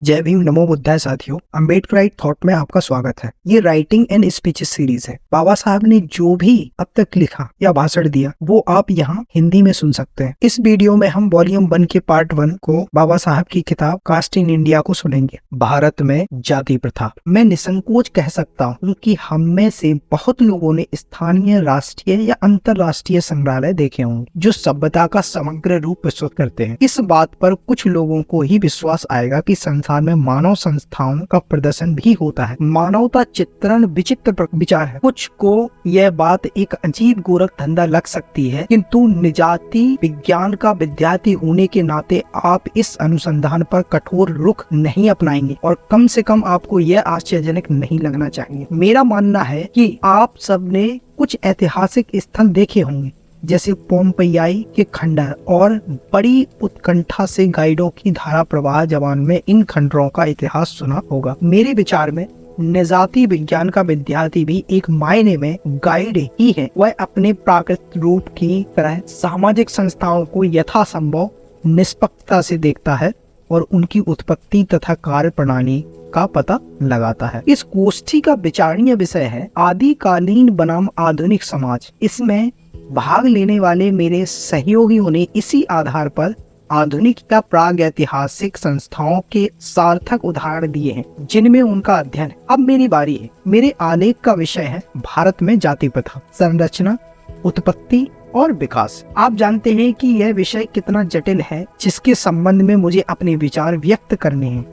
जय भीम, नमो बुद्धाय साथियों। अम्बेडकराइट थॉट में आपका स्वागत है। ये राइटिंग एंड स्पीचेस सीरीज है। बाबा साहब ने जो भी अब तक लिखा या भाषण दिया वो आप यहाँ हिंदी में सुन सकते हैं। इस वीडियो में हम वॉल्यूम 1 के पार्ट 1 को बाबा साहब की किताब कास्ट इन इंडिया को सुनेंगे। भारत में जाति प्रथा। मैं निसंकोच कह सकता हूँ कि हम में से बहुत लोगों ने स्थानीय, राष्ट्रीय या अंतर्राष्ट्रीय संग्रहालय देखे होंगे जो सभ्यता का समग्र रूप प्रस्तुत करते हैं। इस बात पर कुछ लोगों को ही विश्वास आएगा कि संसार में मानव संस्थाओं का प्रदर्शन भी होता है। मानवता चित्रण विचित्र विचार है। कुछ को यह बात एक अजीब गोरख धंधा लग सकती है, किंतु निजाति विज्ञान का विद्यार्थी होने के नाते आप इस अनुसंधान पर कठोर रुख नहीं अपनाएंगे और कम से कम आपको यह आश्चर्यजनक नहीं लगना चाहिए। मेरा मानना है कि आप सबने कुछ ऐतिहासिक स्थल देखे होंगे जैसे पोम्पई के खंडर और बड़ी उत्कंठा से गाइडों की धारा प्रवाह जवान में इन खंडरों का इतिहास सुना होगा। मेरे विचार में निजाति विज्ञान का विद्यार्थी भी एक मायने में गाइड ही है। वह अपने प्राकृतिक रूप की तरह सामाजिक संस्थाओं को यथासंभव निष्पक्षता से देखता है और उनकी उत्पत्ति तथा कार्य प्रणाली का पता लगाता है। इस गोष्ठी का विचारणीय विषय है आदिकालीन बनाम आधुनिक समाज। इसमें भाग लेने वाले मेरे सहयोगियों ने इसी आधार पर आधुनिक या प्राग ऐतिहासिक संस्थाओं के सार्थक उदाहरण दिए हैं जिनमें उनका अध्ययन है। अब मेरी बारी है। मेरे आलेख का विषय है भारत में जाति प्रथा, संरचना, उत्पत्ति और विकास। आप जानते हैं कि यह विषय कितना जटिल है जिसके संबंध में मुझे अपने विचार व्यक्त करने हैं।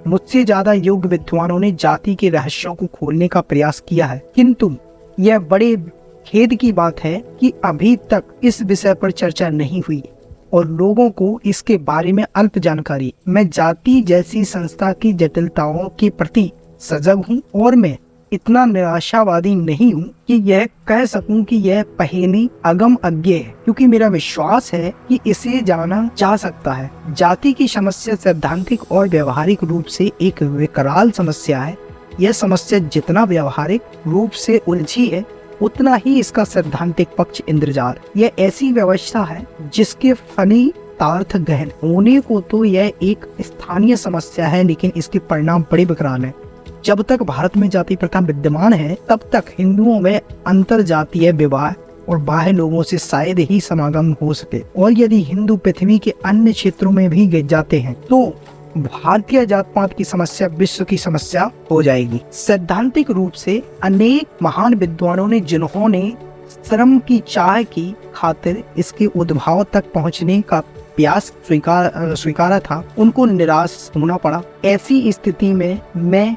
मुझसे ज्यादा योग्य विद्वानों ने जाति के रहस्यों को खोलने का प्रयास किया है, किंतु यह बड़े खेद की बात है कि अभी तक इस विषय पर चर्चा नहीं हुई और लोगों को इसके बारे में अल्प जानकारी। मैं जाति जैसी संस्था की जटिलताओं के प्रति सजग हूँ और मैं इतना निराशावादी नहीं हूँ कि यह कह सकूं कि यह पहेली अगम अज्ञेय है, क्योंकि मेरा विश्वास है कि इसे जाना जा सकता है। जाति की समस्या सैद्धांतिक और व्यवहारिक रूप से एक विकराल समस्या है। यह समस्या जितना व्यवहारिक रूप से उलझी है उतना ही इसका सैद्धांतिक पक्ष इंद्रजाल। यह ऐसी व्यवस्था है जिसके फलितार्थ गहन होने को तो यह एक स्थानीय समस्या है, लेकिन इसके परिणाम बड़े विकराल हैं। जब तक भारत में जाति प्रथा विद्यमान है तब तक हिंदुओं में अंतर जातीय विवाह और बाह्य लोगों से शायद ही समागम हो सके, और यदि हिंदू पृथ्वी के अन्य क्षेत्रों में भी गिर जाते हैं तो भारतीय जात पात की समस्या विश्व की समस्या हो जाएगी। सैद्धांतिक रूप से अनेक महान विद्वानों ने जिन्होंने श्रम की चाह की खातिर इसके उद्भव तक पहुंचने का प्रयास स्वीकारा था, उनको निराश होना पड़ा। ऐसी स्थिति में मैं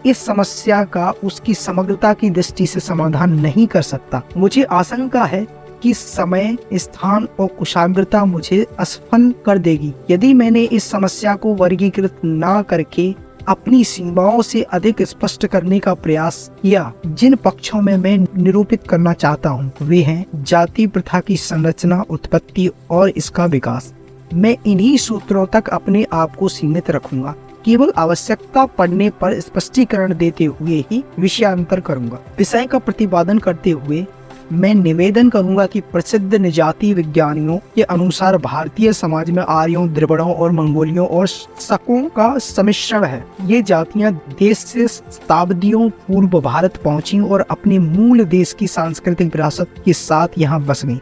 इस समस्या का उसकी समग्रता की दृष्टि से समाधान नहीं कर सकता। मुझे आशंका है कि समय, स्थान और कुशाग्रता मुझे असफल कर देगी यदि मैंने इस समस्या को वर्गीकृत ना करके अपनी सीमाओं से अधिक स्पष्ट करने का प्रयास किया। जिन पक्षों में मैं निरूपित करना चाहता हूँ वे हैं जाति प्रथा की संरचना, उत्पत्ति और इसका विकास। मैं इन्हीं सूत्रों तक अपने आप को सीमित रखूंगा। केवल आवश्यकता पड़ने पर स्पष्टीकरण देते हुए ही विषयांतर करूंगा। विषय का प्रतिपादन करते हुए मैं निवेदन करूंगा कि प्रसिद्ध निजाति विज्ञानियों के अनुसार भारतीय समाज में आर्यों, द्रविड़ों और मंगोलियों और शकों का सम्मिश्रण है। ये जातियां देश से शताब्दियों पूर्व भारत पहुंची और अपने मूल देश की सांस्कृतिक विरासत के साथ यहाँ बस गई।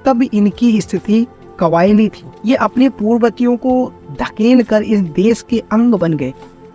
तब इनकी स्थिति कबायली थी। ये अपने पूर्ववर्तियों को धकेल कर इस देश के अंग बन गए।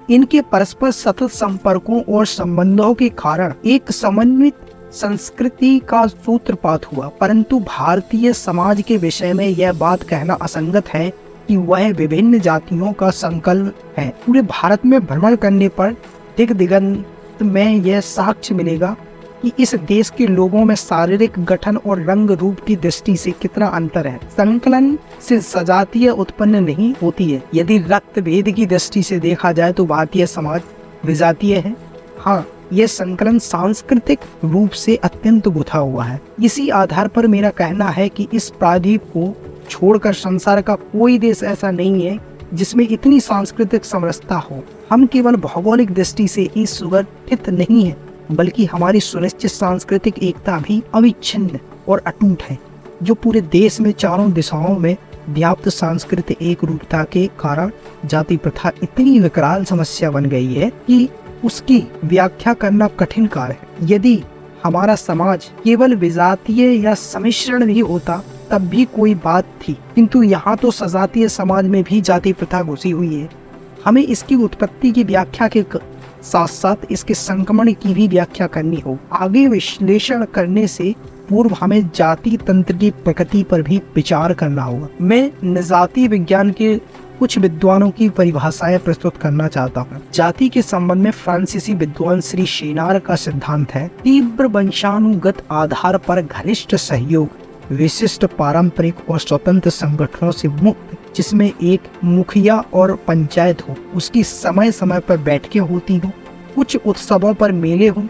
इनके परस्पर सतत संपर्कों और संबंधों के कारण एक समन्वित संस्कृति का सूत्रपात हुआ, परंतु भारतीय समाज के विषय में यह बात कहना असंगत है कि वह विभिन्न जातियों का संकल्प है। पूरे भारत में भ्रमण करने पर दिग्दिगंत में यह साक्ष्य मिलेगा कि इस देश के लोगों में शारीरिक गठन और रंग रूप की दृष्टि से कितना अंतर है। संकलन से सजातीय उत्पन्न नहीं होती है। यदि रक्त भेद की दृष्टि से देखा जाए तो भारतीय समाज विजातीय है। हाँ, यह संकलन सांस्कृतिक रूप से अत्यंत गुथा हुआ है। इसी आधार पर मेरा कहना है कि इस प्रायद्वीप को छोड़कर संसार का कोई देश ऐसा नहीं है जिसमें इतनी सांस्कृतिक समरसता हो। हम केवल भौगोलिक दृष्टि से ही सुगठित नहीं है, बल्कि हमारी सुनिश्चित सांस्कृतिक एकता भी अविच्छिन्न और अटूट है, जो पूरे देश में चारों दिशाओं में व्याप्त सांस्कृतिक एक रूपता के कारण जाति प्रथा इतनी विकराल समस्या बन गई है कि उसकी व्याख्या करना कठिन कार्य है। यदि हमारा समाज केवल विजातीय या सम्मिश्रण नहीं होता तब भी कोई बात थी, किंतु यहाँ तो सजातीय समाज में भी जाति प्रथा घुसी हुई है। हमें इसकी उत्पत्ति की व्याख्या के साथ साथ इसके संक्रमण की भी व्याख्या करनी हो। आगे विश्लेषण करने से पूर्व हमें जाति तंत्र की प्रकृति पर भी विचार करना होगा। मैं निजाति विज्ञान के कुछ विद्वानों की परिभाषाएं प्रस्तुत करना चाहता हूँ। जाति के संबंध में फ्रांसीसी विद्वान श्री शेनार का सिद्धांत है, तीव्र वंशानुगत आधार पर घनिष्ठ सहयोग, विशिष्ट पारंपरिक और स्वतंत्र संगठनों से मुक्त, जिसमें एक मुखिया और पंचायत हो, उसकी समय समय पर बैठकें होती हो, कुछ उत्सवों पर मेले हो,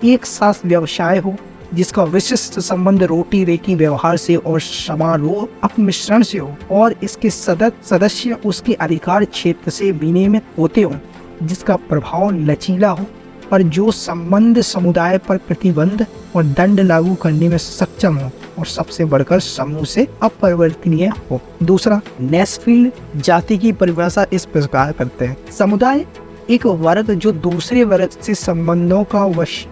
एक साथ व्यवसाय हो जिसका विशिष्ट संबंध रोटी रेकी व्यवहार से और समारोह अपमिश्रण से हो, और इसके सदस्य उसके अधिकार क्षेत्र से विनियमित होते हो, जिसका प्रभाव लचीला हो और जो संबंध समुदाय पर प्रतिबंध और दंड लागू करने में सक्षम हो, और सबसे बढ़कर समूह से अपरिवर्तनीय हो। दूसरा, नेस्फील्ड जाति की परिभाषा इस प्रकार करते हैं, समुदाय एक वर्ग जो दूसरे वर्ग से संबंधों का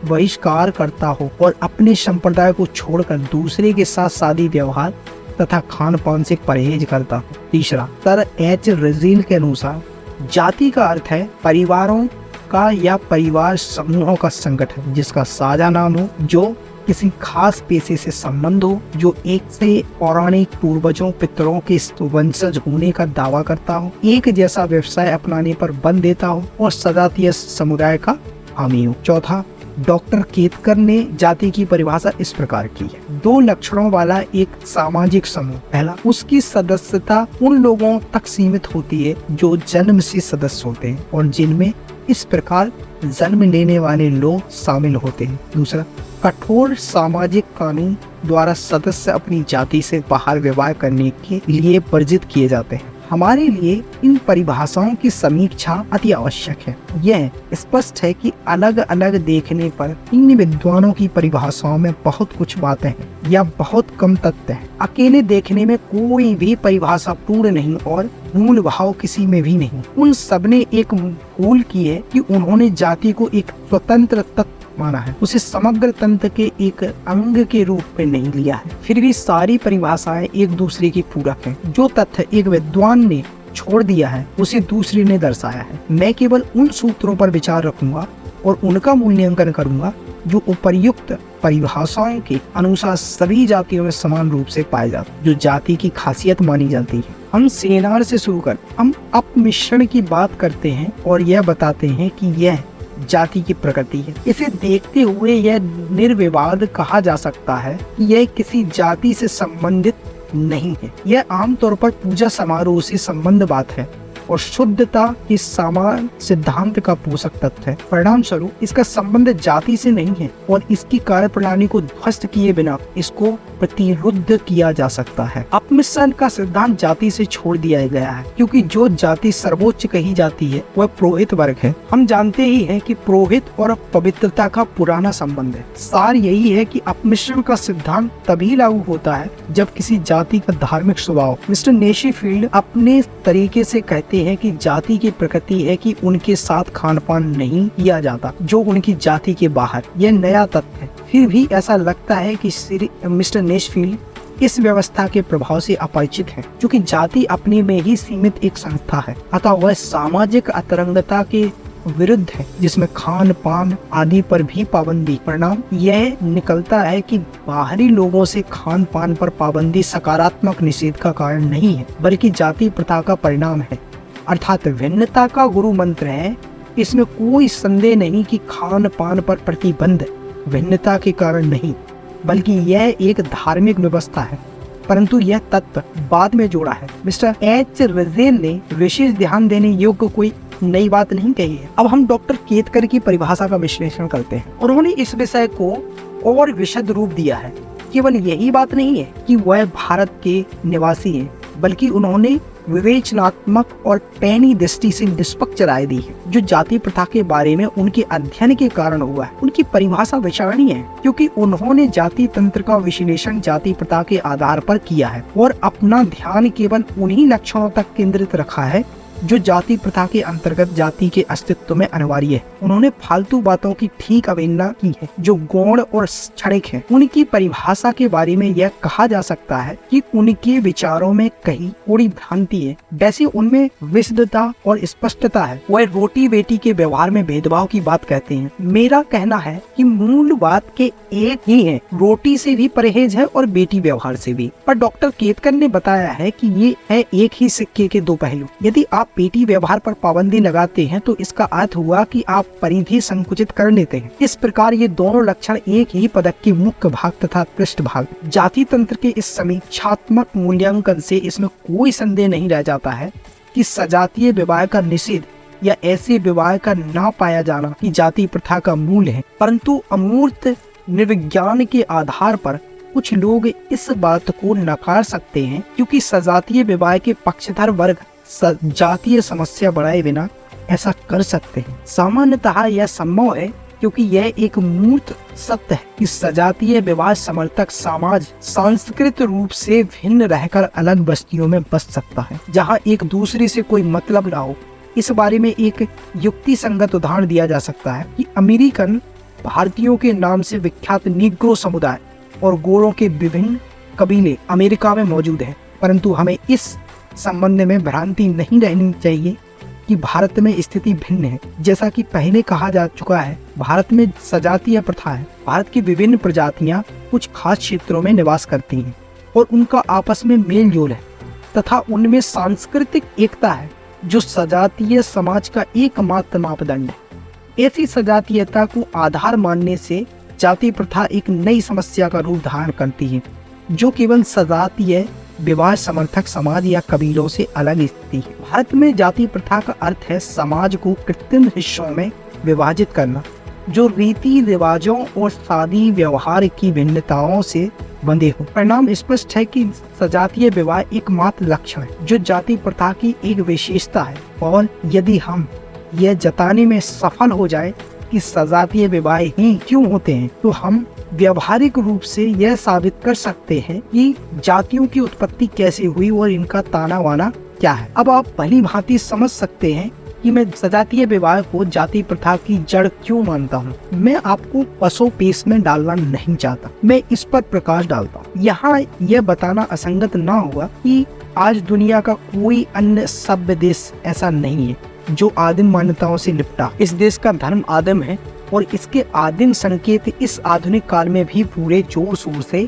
बहिष्कार करता हो और अपने संप्रदाय को छोड़कर दूसरे के साथ शादी व्यवहार तथा खान पान से परहेज करता हो। तीसरा, सर एच रजील के अनुसार जाति का अर्थ है परिवारों का या परिवार समूहों का संगठन जिसका साझा नाम हो, जो किसी खास पेशे से संबंध हो, जो एक से पौराणिक पूर्वजों पितरों के वंशज होने का दावा करता हो, एक जैसा व्यवसाय अपनाने पर बल देता हो और सजातीय समुदाय का हामी हो। चौथा, डॉक्टर केतकर ने जाति की परिभाषा इस प्रकार की है, दो लक्षणों वाला एक सामाजिक समूह। पहला, उसकी सदस्यता उन लोगों तक सीमित होती है जो जन्म से सदस्य होते हैं और जिनमें इस प्रकार जन्म लेने वाले लोग शामिल होते हैं। दूसरा, कठोर सामाजिक कानून द्वारा सदस्य अपनी जाति से बाहर व्यवहार करने के लिए वर्जित किए जाते हैं। हमारे लिए इन परिभाषाओं की समीक्षा अति आवश्यक है। यह स्पष्ट है कि अलग अलग देखने पर इन विद्वानों की परिभाषाओं में बहुत कुछ बातें हैं या बहुत कम तथ्य हैं। अकेले देखने में कोई भी परिभाषा पूर्ण नहीं और मूल भाव किसी में भी नहीं। उन सबने एक भूल की है कि उन्होंने जाति को एक स्वतंत्र तत्व माना है, उसे समग्र तंत्र के एक अंग के रूप में नहीं लिया है। फिर भी सारी परिभाषाएं एक दूसरे की पूरक हैं। जो तथ्य एक विद्वान ने छोड़ दिया है उसे दूसरे ने दर्शाया है। मैं केवल उन सूत्रों पर विचार रखूंगा और उनका मूल्यांकन करूंगा जो उपर्युक्त परिभाषाओं के अनुसार सभी जातियों में समान रूप से पाए जाते हैं, जो जाति की खासियत मानी जाती है। हम सेनार से शुरू कर हम अपमिश्रण की बात करते हैं और यह बताते हैं कि यह जाति की प्रकृति है। इसे देखते हुए यह निर्विवाद कहा जा सकता है कि यह किसी जाति से संबंधित नहीं है। यह आमतौर पर पूजा समारोह से संबंध बात है और शुद्धता की समान सिद्धांत का पोषक तत्व है। परिणाम स्वरूप इसका संबंध जाति से नहीं है और इसकी कार्यप्रणाली को ध्वस्त किए बिना इसको प्रतिरुद्ध किया जा सकता है। अपमिश्रण का सिद्धांत जाति से छोड़ दिया गया है क्योंकि जो जाति सर्वोच्च कही जाती है वह पुरोहित वर्ग है। हम जानते ही हैं कि पुरोहित और पवित्रता का पुराना संबंध है। सार यही है कि अपमिश्रण का सिद्धांत तभी लागू होता है जब किसी जाति का धार्मिक स्वभाव। मिस्टर नेशीफील्ड अपने तरीके से कहते हैं कि जाति की प्रकृति है कि उनके साथ खान पान नहीं किया जाता जो उनकी जाति के बाहर। यह नया तथ्य है। फिर भी ऐसा लगता है कि मिस्टर नेशफील्ड इस व्यवस्था के प्रभाव से अपरिचित है, क्योंकि जाति अपने में ही सीमित एक संस्था है, अतः वह सामाजिक अतरंगता के विरुद्ध है जिसमें खान पान आदि पर भी पाबंदी। परिणाम यह निकलता है कि बाहरी लोगों से खान पान पर पाबंदी सकारात्मक निषेध का कारण नहीं है बल्कि जाति प्रथा का परिणाम है, अर्थात भिन्नता का गुरु मंत्र है। इसमें कोई संदेह नहीं कि खान पान पर प्रतिबंध भिन्नता के कारण नहीं बल्कि यह एक धार्मिक व्यवस्था है, परंतु यह तत्व बाद में जोड़ा है। मिस्टर एच रजेल ने विशेष ध्यान देने योग्य कोई नई बात नहीं कही है। अब हम डॉक्टर केतकर की परिभाषा का विश्लेषण करते हैं। उन्होंने इस विषय को और विशद रूप दिया है। केवल यही बात नहीं है कि वह भारत के निवासी हैं, बल्कि उन्होंने विवेचनात्मक और पैनी दृष्टि से निष्पक्ष राय दी है, जो जाति प्रथा के बारे में उनके अध्ययन के कारण हुआ है। उनकी परिभाषा विचारणीय है, क्योंकि उन्होंने जाति तंत्र का विश्लेषण जाति प्रथा के आधार पर किया है और अपना ध्यान केवल उन्हीं लक्षणों तक केंद्रित रखा है जो जाति प्रथा के अंतर्गत जाति के अस्तित्व में अनिवार्य है। उन्होंने फालतू बातों की ठीक अवहेलना की है जो गौण और क्षणिक है। उनकी परिभाषा के बारे में यह कहा जा सकता है कि उनके विचारों में कहीं थोड़ी भ्रांति है, वैसे उनमें विशुद्धता और स्पष्टता है। वह रोटी बेटी के व्यवहार में भेदभाव की बात कहते हैं। मेरा कहना है कि मूल बात के एक ही है, रोटी से भी परहेज है और बेटी व्यवहार से भी। पर डॉक्टर केतकर ने बताया है कि ये है एक ही सिक्के के दो पहलू। यदि आप बेटी व्यवहार पर पाबंदी लगाते हैं तो इसका अर्थ हुआ कि आप परिधि संकुचित कर लेते हैं। इस प्रकार ये दोनों लक्षण एक ही पदक के मुख्य भाग तथा पृष्ठ भाग। जाति तंत्र के इस समीक्षात्मक मूल्यांकन से इसमें कोई संदेह नहीं रह जाता है कि सजातीय विवाह का निषेध या ऐसे विवाह का ना पाया जाना कि जाति प्रथा का मूल है, परंतु अमूर्त निर्विज्ञान के आधार पर कुछ लोग इस बात को नकार सकते हैं क्योंकि सजातीय विवाह के पक्षधर वर्ग जातीय समस्या बढ़ाए बिना ऐसा कर सकते हैं। सामान्यतः यह संभव है क्योंकि यह एक मूर्त सत्य है कि सजातीय विवाह समर्थक समाज सांस्कृतिक रूप से भिन्न रहकर अलग बस्तियों में बस सकता है जहां एक दूसरे से कोई मतलब ना हो। इस बारे में एक युक्ति संगत उदाहरण दिया जा सकता है कि अमेरिकन भारतीयों के नाम से विख्यात नीग्रो समुदाय और गोरों के विभिन्न कबीले अमेरिका में मौजूद हैं, परंतु हमें इस संबंध में भ्रांति नहीं रहनी चाहिए कि भारत में स्थिति भिन्न है। जैसा कि पहले कहा जा चुका है, भारत में सजातीय प्रथा है। भारत की विभिन्न प्रजातियां कुछ खास क्षेत्रों में निवास करती हैं और उनका आपस में मेल जोल है तथा उनमें सांस्कृतिक एकता है जो सजातीय समाज का एकमात्र मापदंड है। ऐसी सजातीयता को आधार मानने से जाति प्रथा एक नई समस्या का रूप धारण करती है जो केवल सजातीय विवाह समर्थक समाज या कबीलों से अलग स्थिति है। भारत में जाति प्रथा का अर्थ है समाज को कृत्रिम हिस्सों में विभाजित करना जो रीति रिवाजों और शादी व्यवहार की भिन्नताओं से बंधे हो। परिणाम स्पष्ट है कि सजातीय विवाह एकमात्र लक्षण है जो जाति प्रथा की एक विशेषता है, और यदि हम यह जताने में सफल हो जाए कि सजातीय विवाह ही क्यों होते हैं तो हम व्यवहारिक रूप से यह साबित कर सकते हैं कि जातियों की उत्पत्ति कैसे हुई और इनका ताना वाना क्या है। अब आप भली भांति समझ सकते हैं कि मैं सजातीय विवाह को जाति प्रथा की जड़ क्यों मानता हूँ। मैं आपको पसोपेश में डालना नहीं चाहता, मैं इस पर प्रकाश डालता हूँ। यहाँ यह बताना असंगत ना होगा कि आज दुनिया का कोई अन्य सभ्य देश ऐसा नहीं है जो आदिम मान्यताओं से निपटा। इस देश का धर्म आदिम है और इसके आदिम संकेत इस आधुनिक काल में भी पूरे जोर शोर से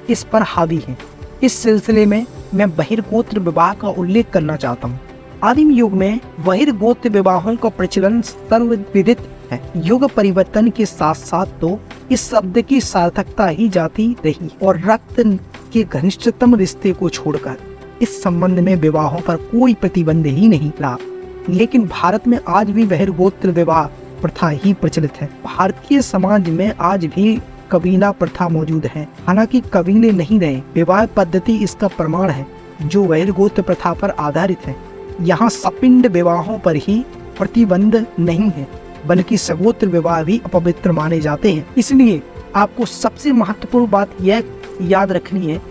इस पर हावी हैं। इस सिलसिले में मैं बहिर्गोत्र विवाह का उल्लेख करना चाहता हूँ। आदिम युग में बहिर्गोत्र विवाहों का प्रचलन सर्वविदित है। युग परिवर्तन के साथ साथ तो इस शब्द की सार्थकता ही जाती रही और रक्त के घनिष्ठतम रिश्ते को छोड़कर इस संबंध में विवाहों पर कोई प्रतिबंध ही नहीं रहा। लेकिन भारत में आज भी बहिर्गोत्र विवाह प्रथा ही प्रचलित है। भारतीय समाज में आज भी कबीला प्रथा मौजूद है, हालांकि कबीले नहीं रहे। विवाह पद्धति इसका प्रमाण है जो बहिर्गोत्र प्रथा पर आधारित है। यहाँ सपिंड विवाहों पर ही प्रतिबंध नहीं है, बल्कि सगोत्र विवाह भी अपवित्र माने जाते हैं। इसलिए आपको सबसे महत्वपूर्ण बात यह याद रखनी है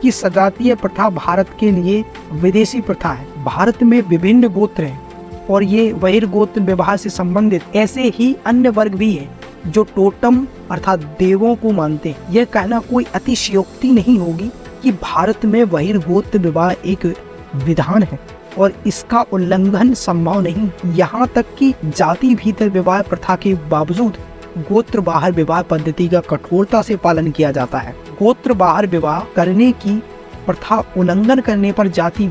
कि सजातीय प्रथा भारत के लिए विदेशी प्रथा है। भारत में विभिन्न गोत्र हैं और ये बहिर्गोत्र विवाह से संबंधित ऐसे ही अन्य वर्ग भी हैं जो टोटम अर्थात देवों को मानते हैं। यह कहना कोई अतिशयोक्ति नहीं होगी कि भारत में बहिर्गोत्र विवाह एक विधान है और इसका उल्लंघन संभव नहीं। यहाँ तक कि जाति भीतर विवाह प्रथा के बावजूद गोत्र बाहर विवाह पद्धति का कठोरता से पालन किया जाता है। गोत्र बाहर विवाह करने की प्रथा उल्लंघन करने पर जाति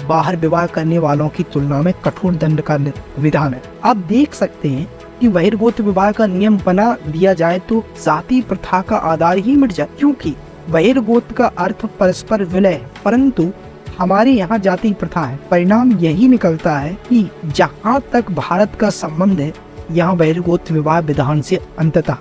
बाहर विवाह करने वालों की तुलना में कठोर दंड का विधान है। आप देख सकते हैं कि बहिर्गोत्र विवाह का नियम बना दिया जाए तो जाति प्रथा का आधार ही मिट जाए, क्योंकि बहिर्गोत्र का अर्थ परस्पर विलय है, परंतु हमारे यहाँ जाति प्रथा है। परिणाम यही निकलता है कि जहाँ तक भारत का संबंध है यहाँ बहिर्गोत्र विवाह विधान से अंततः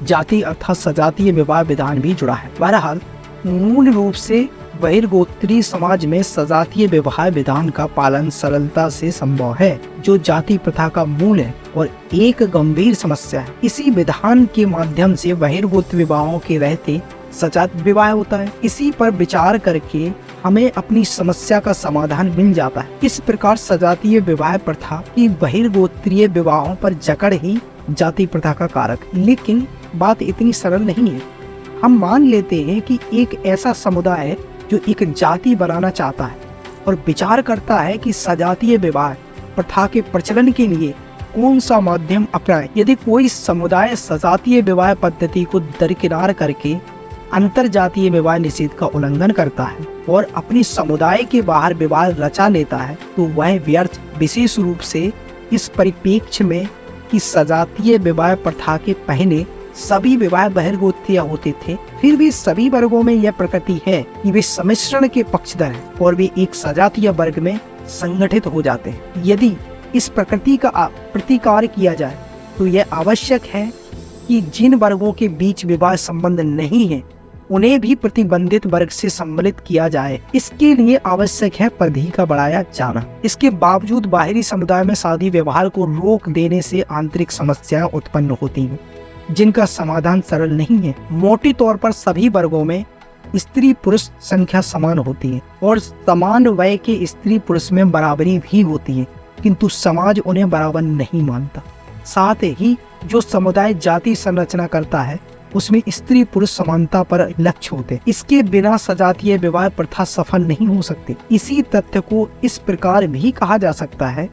जाति अर्थात सजातीय विवाह विधान भी जुड़ा है। बहरहाल मूल रूप से बहिर्गोत्रीय समाज में सजातीय विवाह विधान का पालन सरलता से संभव है, जो जाति प्रथा का मूल है और एक गंभीर समस्या है। इसी विधान के माध्यम से बहिर्गोत्र विवाहों के रहते सजातीय विवाह होता है। इसी पर विचार करके हमें अपनी समस्या का समाधान मिल जाता है। इस प्रकार सजातीय विवाह प्रथा की बहिर्गोत्रीय विवाहों पर जकड़ ही जाति प्रथा का कारक। लेकिन बात इतनी सरल नहीं है। हम मान लेते हैं कि एक ऐसा समुदाय है जो एक जाति बनाना चाहता है और विचार करता है कि सजातीय विवाह प्रथा के प्रचलन के लिए कौन सा माध्यम अपनाए। यदि कोई समुदाय सजातीय विवाह पद्धति को दरकिनार करके अंतर जातीय विवाह निषेध का उल्लंघन करता है और अपनी समुदाय के बाहर विवाह रचा लेता है, तो वह व्यर्थ, विशेष रूप से इस परिप्रेक्ष्य में कि सजातीय विवाह प्रथा के पहले सभी विवाह बहिर्गोत्रीय होते थे। फिर भी सभी वर्गों में यह प्रकृति है कि वे सम्मिश्रण के पक्षधर हैं और वे एक सजातीय वर्ग में संगठित हो जाते हैं। यदि इस प्रकृति का प्रतिकार किया जाए तो यह आवश्यक है कि जिन वर्गों के बीच विवाह संबंध नहीं है उन्हें भी प्रतिबंधित वर्ग से सम्मिलित किया जाए। इसके लिए आवश्यक है परिधि का बढ़ाया जाना। इसके बावजूद बाहरी समुदाय में शादी व्यवहार को रोक देने से आंतरिक समस्याएं उत्पन्न होती हैं, जिनका समाधान सरल नहीं है। मोटे तौर पर सभी वर्गों में स्त्री पुरुष संख्या समान होती है और समान वय के स्त्री पुरुष में बराबरी भी होती है, किंतु समाज उन्हें बराबर नहीं मानता। साथ ही जो समुदाय जाति संरचना करता है उसमें स्त्री पुरुष समानता पर लक्ष्य होते हैं। इसके बिना सजातीय विवाह प्रथा सफल नहीं हो सकती। इसी तथ्य को इस प्रकार भी कहा जा सकता है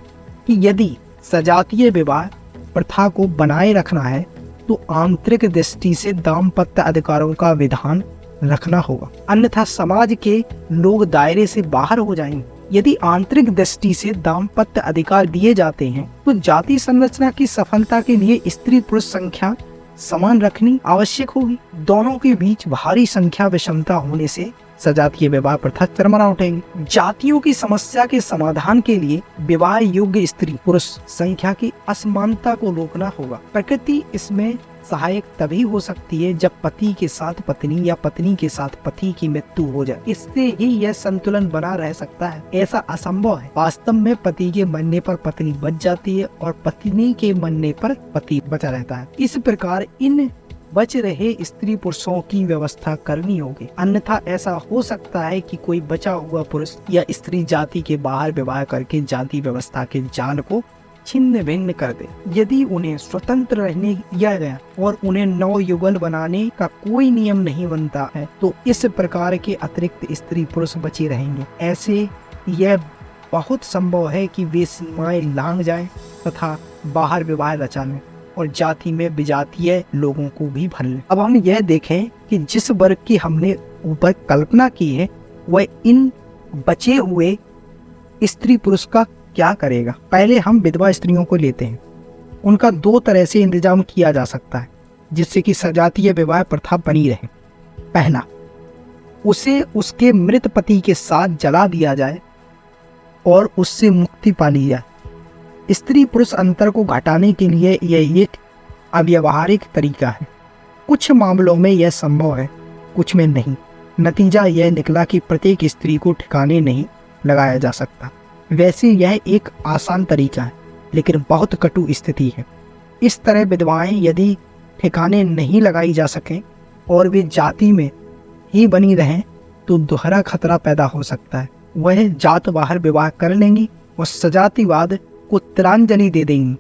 कि यदि सजातीय विवाह प्रथा को बनाए रखना है तो आंतरिक दृष्टि से दाम्पत्य अधिकारों का विधान रखना होगा, अन्यथा समाज के लोग दायरे से बाहर हो जाएंगे। यदि आंतरिक दृष्टि से दाम्पत्य अधिकार दिए जाते हैं तो जाति संरचना की सफलता के लिए स्त्री पुरुष संख्या समान रखनी आवश्यक होगी। दोनों के बीच भारी संख्या विषमता होने से सजातीय विवाह प्रथा चरमरा उठेगी। जातियों की समस्या के समाधान के लिए विवाह योग्य स्त्री पुरुष संख्या की असमानता को रोकना होगा। प्रकृति इसमें सहायक तभी हो सकती है जब पति के साथ पत्नी या पत्नी के साथ पति की मृत्यु हो जाए। इससे ही यह संतुलन बना रह सकता है। ऐसा असंभव है। वास्तव में पति के मरने पर पत्नी बच जाती है और पत्नी के मरने पर पति बचा रहता है। इस प्रकार इन बच रहे स्त्री पुरुषों की व्यवस्था करनी होगी, अन्यथा ऐसा हो सकता है कि कोई बचा हुआ पुरुष या स्त्री जाति के बाहर विवाह करके जाति व्यवस्था के जाल को छिन्न भिन्न कर दे। यदि उन्हें स्वतंत्र रहने दिया गया और उन्हें नवयुगल बनाने का कोई नियम नहीं बनता है तो इस प्रकार के अतिरिक्त स्त्री पुरुष बचे रहेंगे। ऐसे यह बहुत संभव है कि वे सीमाएं लांघ जाएं तथा बाहर विवाह रचा लें और जाति में विजातीय लोगों को भी भर लें। अब हम यह देखें कि जिस वर्ग की हमने ऊपर कल्पना की है वह इन बचे हुए स्त्री पुरुष का क्या करेगा। पहले हम विधवा स्त्रियों को लेते हैं। उनका दो तरह से इंतजाम किया जा सकता है जिससे कि सजातीय विवाह प्रथा बनी रहे। पहला, उसे उसके मृत पति के साथ जला दिया जाए और उससे मुक्ति पा ली जाए। स्त्री पुरुष अंतर को घटाने के लिए यह एक अव्यावहारिक तरीका है। कुछ मामलों में यह संभव है, कुछ में नहीं। नतीजा यह निकला कि प्रत्येक स्त्री को ठिकाने नहीं लगाया जा सकता। वैसे यह एक आसान तरीका है लेकिन बहुत कटु स्थिति है। इस तरह विधवाएं यदि ठिकाने नहीं लगाई जा सकें और वे जाति में ही बनी रहें तो दोहरा खतरा पैदा हो सकता है। वह जात बाहर विवाह कर लेंगी और सजातिवाद को तिलांजलि दे देंगी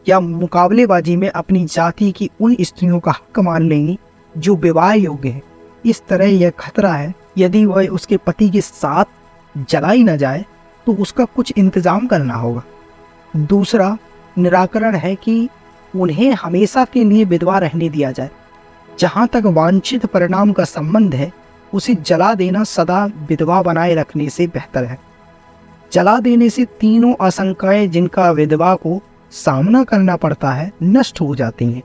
या मुकाबलेबाजी में अपनी जाति की उन स्त्रियों का हक मान लेंगी जो विवाह योग्य है। इस तरह यह खतरा है यदि वह उसके पति के साथ जलाई न जाए तो उसका कुछ इंतजाम करना होगा। दूसरा निराकरण है कि उन्हें हमेशा के लिए विधवा रहने दिया जाए। जहाँ तक वांछित परिणाम का संबंध है उसे जला देना सदा विधवा बनाए रखने से बेहतर है। जला देने से तीनों आशंकाएं जिनका विधवा को सामना करना पड़ता है नष्ट हो जाती हैं।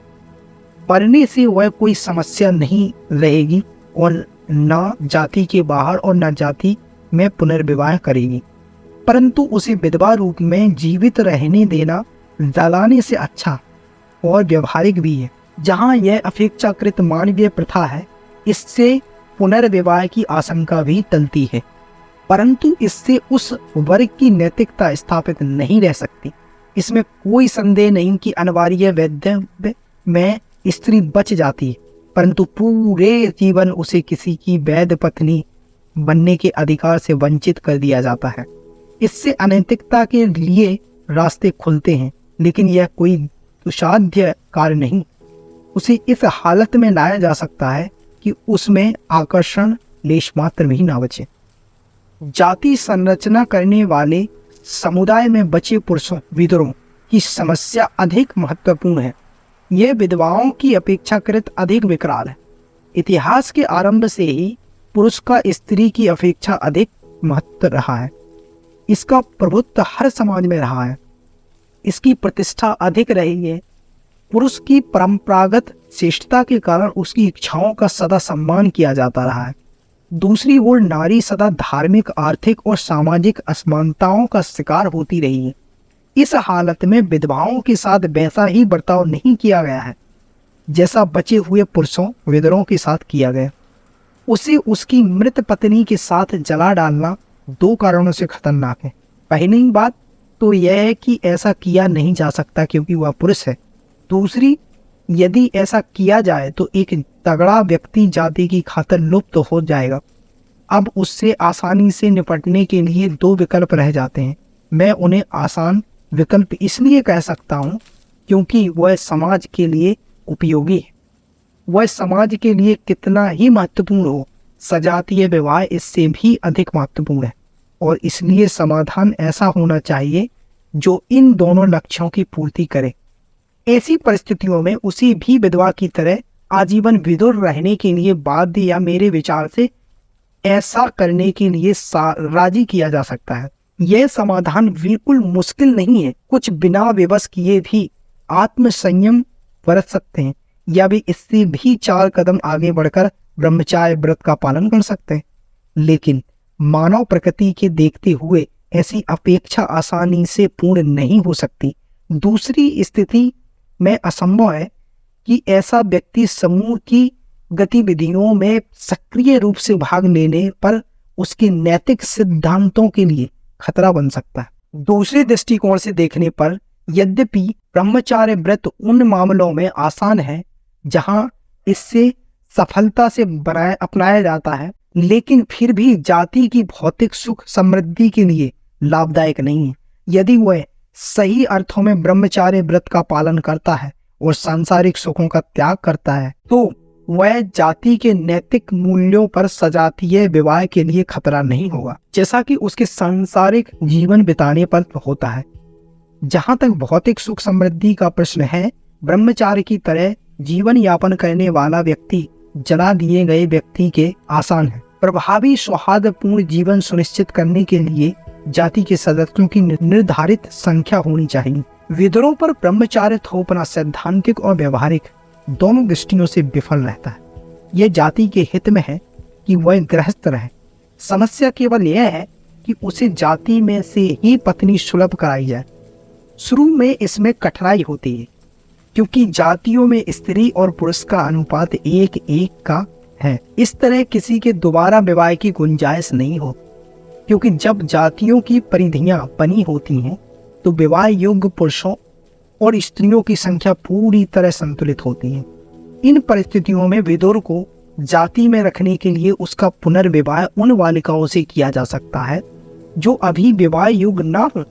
मरने से वह कोई समस्या नहीं रहेगी और न जाति के बाहर और न जाति में पुनर्विवाह करेगी, परंतु उसे विधवा रूप में जीवित रहने देना जलाने से अच्छा और व्यवहारिक भी है। जहाँ यह अपेक्षाकृत मानवीय प्रथा है, इससे पुनर्विवाह की आशंका भी टलती है, परंतु इससे उस वर्ग की नैतिकता स्थापित नहीं रह सकती। इसमें कोई संदेह नहीं कि अनिवार्य वैधव्य में स्त्री बच जाती है, परंतु पूरे जीवन उसे किसी की वैध पत्नी बनने के अधिकार से वंचित कर दिया जाता है। इससे अनैतिकता के लिए रास्ते खुलते हैं, लेकिन यह कोई दुस्साध्य कार्य नहीं। उसे इस हालत में लाया जा सकता है कि उसमें आकर्षण लेश मात्र भी ना बचे। जाति संरचना करने वाले समुदाय में बचे पुरुषों विधुरों की समस्या अधिक महत्वपूर्ण है। यह विधवाओं की अपेक्षाकृत अधिक विकराल है। इतिहास के आरंभ से ही पुरुष का स्त्री की अपेक्षा अधिक महत्व रहा है। इसका प्रभुत्व हर समाज में रहा है। इसकी प्रतिष्ठा अधिक रही है। पुरुष की परंपरागत श्रेष्ठता के कारण उसकी इच्छाओं का सदा सम्मान किया जाता रहा है। दूसरी ओर नारी सदा धार्मिक, आर्थिक और सामाजिक असमानताओं का शिकार होती रही है। इस हालत में विधवाओं के साथ वैसा ही बर्ताव नहीं किया गया है जैसा बचे हुए पुरुषों विधुरों के साथ किया गया। उसे उसकी मृत पत्नी के साथ जला डालना दो कारणों से खतरनाक है। पहली बात तो यह है कि ऐसा किया नहीं जा सकता क्योंकि वह पुरुष है। दूसरी, यदि ऐसा किया जाए तो एक तगड़ा व्यक्ति जाति की खातिर लुप्त हो जाएगा। अब उससे आसानी से निपटने के लिए दो विकल्प रह जाते हैं। मैं उन्हें आसान विकल्प इसलिए कह सकता हूँ क्योंकि वह समाज के लिए उपयोगी है। वह समाज के लिए कितना ही महत्वपूर्ण हो, सजातीय विवाह इससे भी अधिक महत्वपूर्ण है, और इसलिए समाधान ऐसा होना चाहिए जो इन दोनों लक्ष्यों की पूर्ति करे। ऐसी परिस्थितियों में उसे भी विधवा की तरह आजीवन विधुर रहने के लिए बाध्य या मेरे विचार से ऐसा करने के लिए राजी किया जा सकता है। यह समाधान बिल्कुल मुश्किल नहीं है। कुछ बिना विवश किए भी आत्मसंयम बरत सकते हैं, या भी इससे भी 4 कदम आगे बढ़कर ब्रह्मचर्य व्रत का पालन कर सकते हैं। लेकिन मानव प्रकृति के देखते हुए ऐसी अपेक्षा आसानी से पूर्ण नहीं हो सकती। दूसरी स्थिति में असंभव है कि ऐसा व्यक्ति समूह की गतिविधियों में सक्रिय रूप से भाग लेने पर उसके नैतिक सिद्धांतों के लिए खतरा बन सकता है। दूसरे दृष्टिकोण से देखने पर यद्यपि ब्रह्मचर्य व्रत उन मामलों में आसान है जहां इससे सफलता से अपनाया जाता है, लेकिन फिर भी जाति की भौतिक सुख समृद्धि के लिए लाभदायक नहीं है। यदि वह सही अर्थों में ब्रह्मचर्य व्रत का पालन करता है और सांसारिक सुखों का त्याग करता है, तो वह जाति के नैतिक मूल्यों पर सजातीय विवाह के लिए खतरा नहीं होगा, जैसा कि उसके सांसारिक जीवन बिताने पर होता है। जहां तक भौतिक सुख समृद्धि का प्रश्न है, ब्रह्मचार्य की तरह जीवन यापन करने वाला व्यक्ति जला दिए गए व्यक्ति के आसान है। प्रभावी सौहार्दपूर्ण जीवन सुनिश्चित करने के लिए जाति के सदस्यों की निर्धारित संख्या होनी चाहिए। विधुरों पर ब्रह्मचार्य थोपना सैद्धांतिक और व्यवहारिक दोनों दृष्टियों से विफल रहता है। यह जाति के हित में है कि वह गृहस्थ रहे। समस्या केवल यह है कि उसे जाति में से ही पत्नी सुलभ कराई जाए। शुरू में इसमें कठिनाई होती है क्योंकि जातियों में स्त्री और पुरुष का अनुपात 1:1 का है। इस तरह किसी के दोबारा विवाह की गुंजाइश नहीं हो, क्योंकि जब जातियों की परिधियां बनी होती हैं तो विवाह योग्य पुरुषों और स्त्रियों की संख्या पूरी तरह संतुलित होती है। इन परिस्थितियों में विधुर को जाति में रखने के लिए उसका पुनर्विवाह उन बालिकाओं से किया जा सकता है जो अभी विवाह योग्य न हो।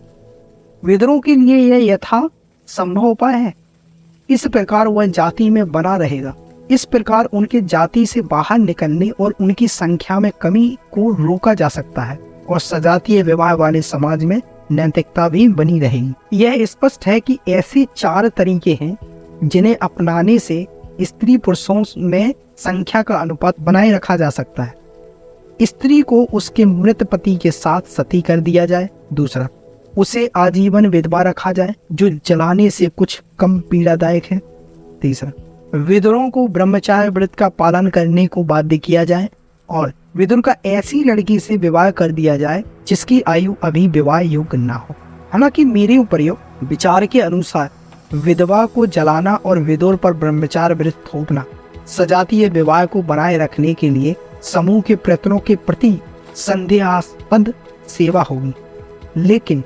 विधुरों के लिए यह यथा संभव उपाय है। इस प्रकार वह जाति में बना रहेगा। इस प्रकार उनके जाति से बाहर निकलने और उनकी संख्या में कमी को रोका जा सकता है और सजातीय विवाह वाले समाज में नैतिकता भी बनी रहेगी। यह स्पष्ट है कि ऐसे 4 तरीके हैं जिन्हें अपनाने से स्त्री पुरुषों में संख्या का अनुपात बनाए रखा जा सकता है। स्त्री को उसके मृत पति के साथ सती कर दिया जाए। दूसरा, उसे आजीवन विधवा रखा जाए जो जलाने से कुछ कम पीड़ादायक है। तीसरा, विधुरों को ब्रह्मचर्य व्रत का पालन करने को बाध्य किया जाए और विधुर का ऐसी लड़की से विवाह कर दिया जाए जिसकी आयु अभी विवाह योग्य न हो। हालांकि मेरे उपयुक्त विचार के अनुसार विधवा को जलाना और विधुर पर ब्रह्मचर्य व्रत थोपना सजातीय विवाह को बनाए रखने के लिए समूह के प्रयत्नों के प्रति संदेहास्पद सेवा होगी। लेकिन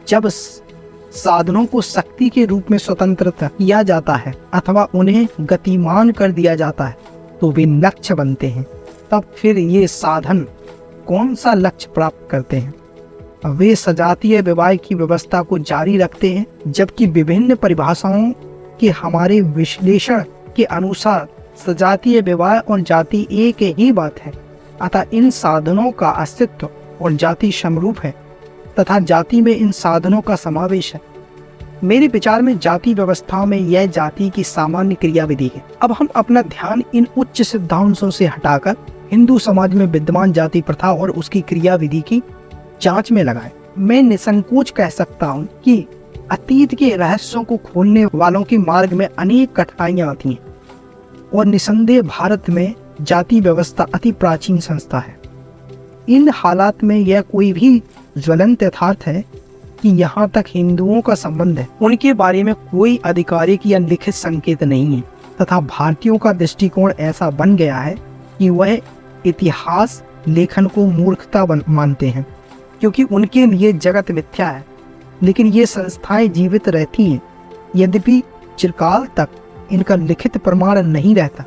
जब साधनों को शक्ति के रूप में स्वतंत्रता किया जाता है अथवा उन्हें गतिमान कर दिया जाता है तो वे लक्ष्य बनते हैं। तब फिर ये साधन कौन सा लक्ष्य प्राप्त करते हैं? वे सजातीय विवाह की व्यवस्था को जारी रखते हैं, जबकि विभिन्न परिभाषाओं के हमारे विश्लेषण के अनुसार सजातीय विवाह और जाति एक ही बात है। अतः इन साधनों का अस्तित्व और जाति समरूप है तथा जाति में इन साधनों का समावेश है। मेरे विचार में जाति व्यवस्थाओं में यह जाति की सामान्य क्रियाविधि है। अब हम अपना ध्यान इन उच्च सिद्धांतों से हटाकर हिंदू समाज में विद्यमान जाति प्रथा और उसकी क्रियाविधि की जांच में लगाएं। मैं निसंकोच कह सकता हूं कि अतीत के रहस्यों को खोलने वालों के मार्ग में अनेक कठिनाइयां आती हैं और निसंदेह भारत में जाति व्यवस्था अति प्राचीन संस्था है। इन हालात में यह कोई भी ज्वलंत यथार्थ है कि यहाँ तक हिंदुओं का संबंध है, उनके बारे में कोई आधिकारिक या लिखित संकेत नहीं है तथा भारतीयों का दृष्टिकोण ऐसा बन गया है कि वह इतिहास लेखन को मूर्खता मानते हैं, क्योंकि उनके लिए जगत मिथ्या है। लेकिन ये संस्थाएं जीवित रहती हैं, यद्यपि चिरकाल तक इनका लिखित प्रमाण नहीं रहता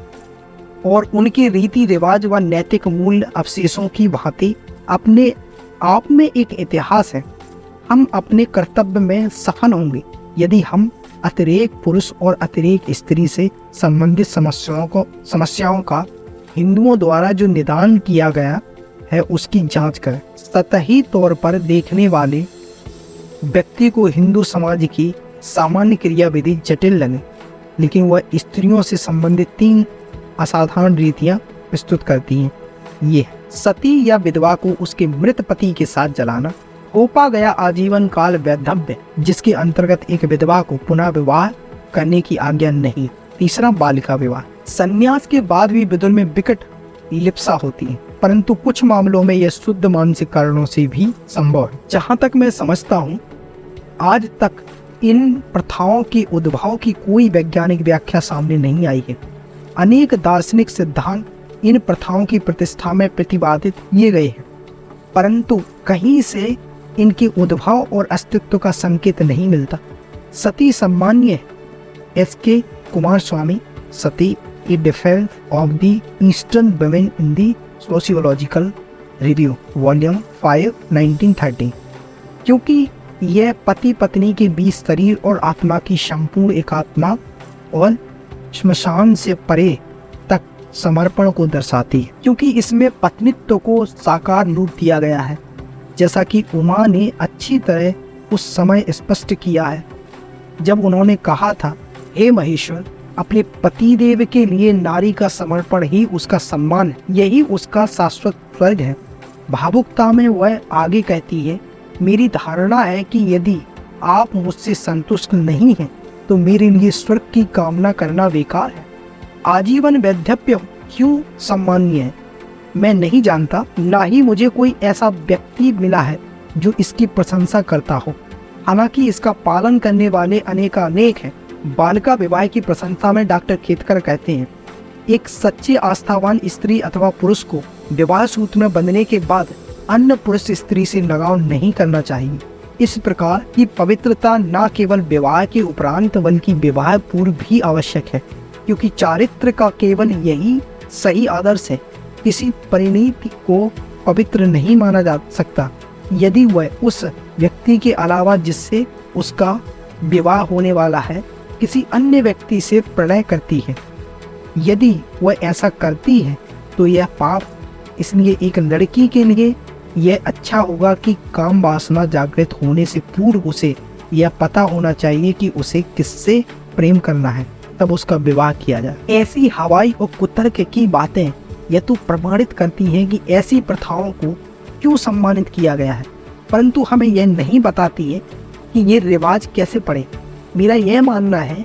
और उनके रीति रिवाज व नैतिक मूल्य अवशेषों की भांति अपने आप में एक इतिहास है। हम अपने कर्तव्य में सफल होंगे यदि हम अतिरेक पुरुष और अतिरेक स्त्री से संबंधित समस्याओं का हिंदुओं द्वारा जो निदान किया गया है उसकी जांच करें। सतही तौर पर देखने वाले व्यक्ति को हिंदू समाज की सामान्य क्रियाविधि जटिल लगे, लेकिन वह स्त्रियों से संबंधित 3 असाधारण रीतियां प्रस्तुत करती हैं। ये सती या विधवा को उसके मृत पति के साथ जलाना, थोपा गया आजीवन काल वैधव्य जिसके अंतर्गत एक विधवा को पुनः विवाह करने की आज्ञा नहीं। तीसरा, बालिका विवाह। संन्यास के बाद भी विदुर में विकट लिप्सा होती है, परंतु कुछ मामलों में यह शुद्ध मानसिक कारणों से भी संभव है। जहाँ तक मैं समझता हूँ आज तक इन प्रथाओं के उद्भव की कोई वैज्ञानिक व्याख्या सामने नहीं आई है। अनेक दार्शनिक सिद्धांत इन प्रथाओं की प्रतिष्ठा में प्रतिपादित किए गए हैं, परंतु कहीं से इनके उद्भव और अस्तित्व का संकेत नहीं मिलता। सती सम्मान्य है। S.K. Kumar Swami, Sati A defence of the eastern women in the sociological review, volume 5, 1913। क्योंकि यह पति पत्नी के बीच शरीर और आत्मा की संपूर्ण एकात्मा और श्मशान से परे तक समर्पण को दर्शाती है, क्योंकि इसमें पत्नित्व को साकार रूप दिया गया है, जैसा कि उमा ने अच्छी तरह उस समय स्पष्ट किया है जब उन्होंने कहा था, हे महेश्वर, अपने पति देव के लिए नारी का समर्पण ही उसका सम्मान है, यही उसका शाश्वत स्वर्ग है। भावुकता में वह आगे कहती है, मेरी धारणा है कि यदि आप मुझसे संतुष्ट नहीं हैं तो मेरे लिए स्वर्ग की कामना करना बेकार है। आजीवन वैधव्य क्यों सम्मानीय है मैं नहीं जानता, ना ही मुझे कोई ऐसा व्यक्ति मिला है जो इसकी प्रशंसा करता हो। हालांकि इसका पालन करने वाले अनेकानेक हैं। बालिका विवाह की प्रशंसा में डॉक्टर खेतकर कहते हैं, एक सच्चे आस्थावान स्त्री अथवा पुरुष को विवाह सूत्र में बंधने के बाद अन्य पुरुष स्त्री से लगाव नहीं करना चाहिए। इस प्रकार की पवित्रता न केवल विवाह के उपरांत बल्कि विवाह पूर्व भी आवश्यक है, क्योंकि चारित्र का केवल यही सही आदर्श है। किसी परिणीति को पवित्र नहीं माना जा सकता यदि वह उस व्यक्ति के अलावा जिससे उसका विवाह होने वाला है किसी अन्य व्यक्ति से प्रणय करती है। यदि वह ऐसा करती है तो यह पाप। इसलिए एक लड़की के लिए यह अच्छा होगा कि काम वासना जागृत होने से पूर्व उसे यह पता होना चाहिए कि उसे किससे प्रेम करना है, तब उसका विवाह किया जाए। ऐसी हवाई और कुतर्क की बातें यह तो प्रमाणित करती हैं कि ऐसी प्रथाओं को क्यों सम्मानित किया गया है, परंतु हमें यह नहीं बताती है कि ये रिवाज कैसे पड़े। मेरा यह मानना है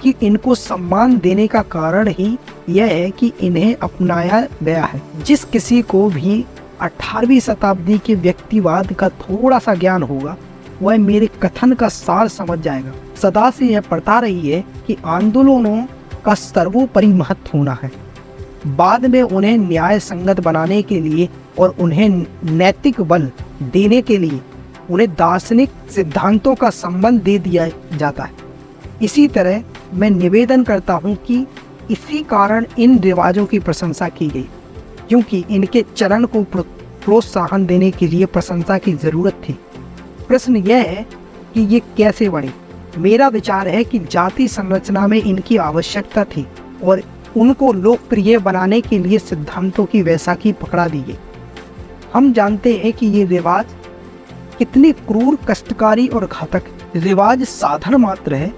कि इनको सम्मान देने का कारण ही यह है कि इन्हें अपनाया गया है। जिस किसी को भी 18वीं शताब्दी के व्यक्तिवाद का थोड़ा सा ज्ञान होगा वह मेरे कथन का सार समझ जाएगा। सदा से यह पढ़ता रही है कि आंदोलनों का सर्वोपरि महत्व होना है। बाद में उन्हें न्याय संगत बनाने के लिए और उन्हें नैतिक बल देने के लिए उन्हें दार्शनिक सिद्धांतों का संबंध दे दिया जाता है। इसी तरह मैं निवेदन करता हूँ कि इसी कारण इन रिवाजों की प्रशंसा की गई, क्योंकि इनके चलन को प्रोत्साहन देने के लिए प्रशंसा की जरूरत थी। प्रश्न यह है कि ये कैसे बने। मेरा विचार है कि जाति संरचना में इनकी आवश्यकता थी और उनको लोकप्रिय बनाने के लिए सिद्धांतों की वैसाखी पकड़ा दी गई। हम जानते हैं कि ये रिवाज कितने क्रूर, कष्टकारी और घातक। रिवाज साधन मात्र है,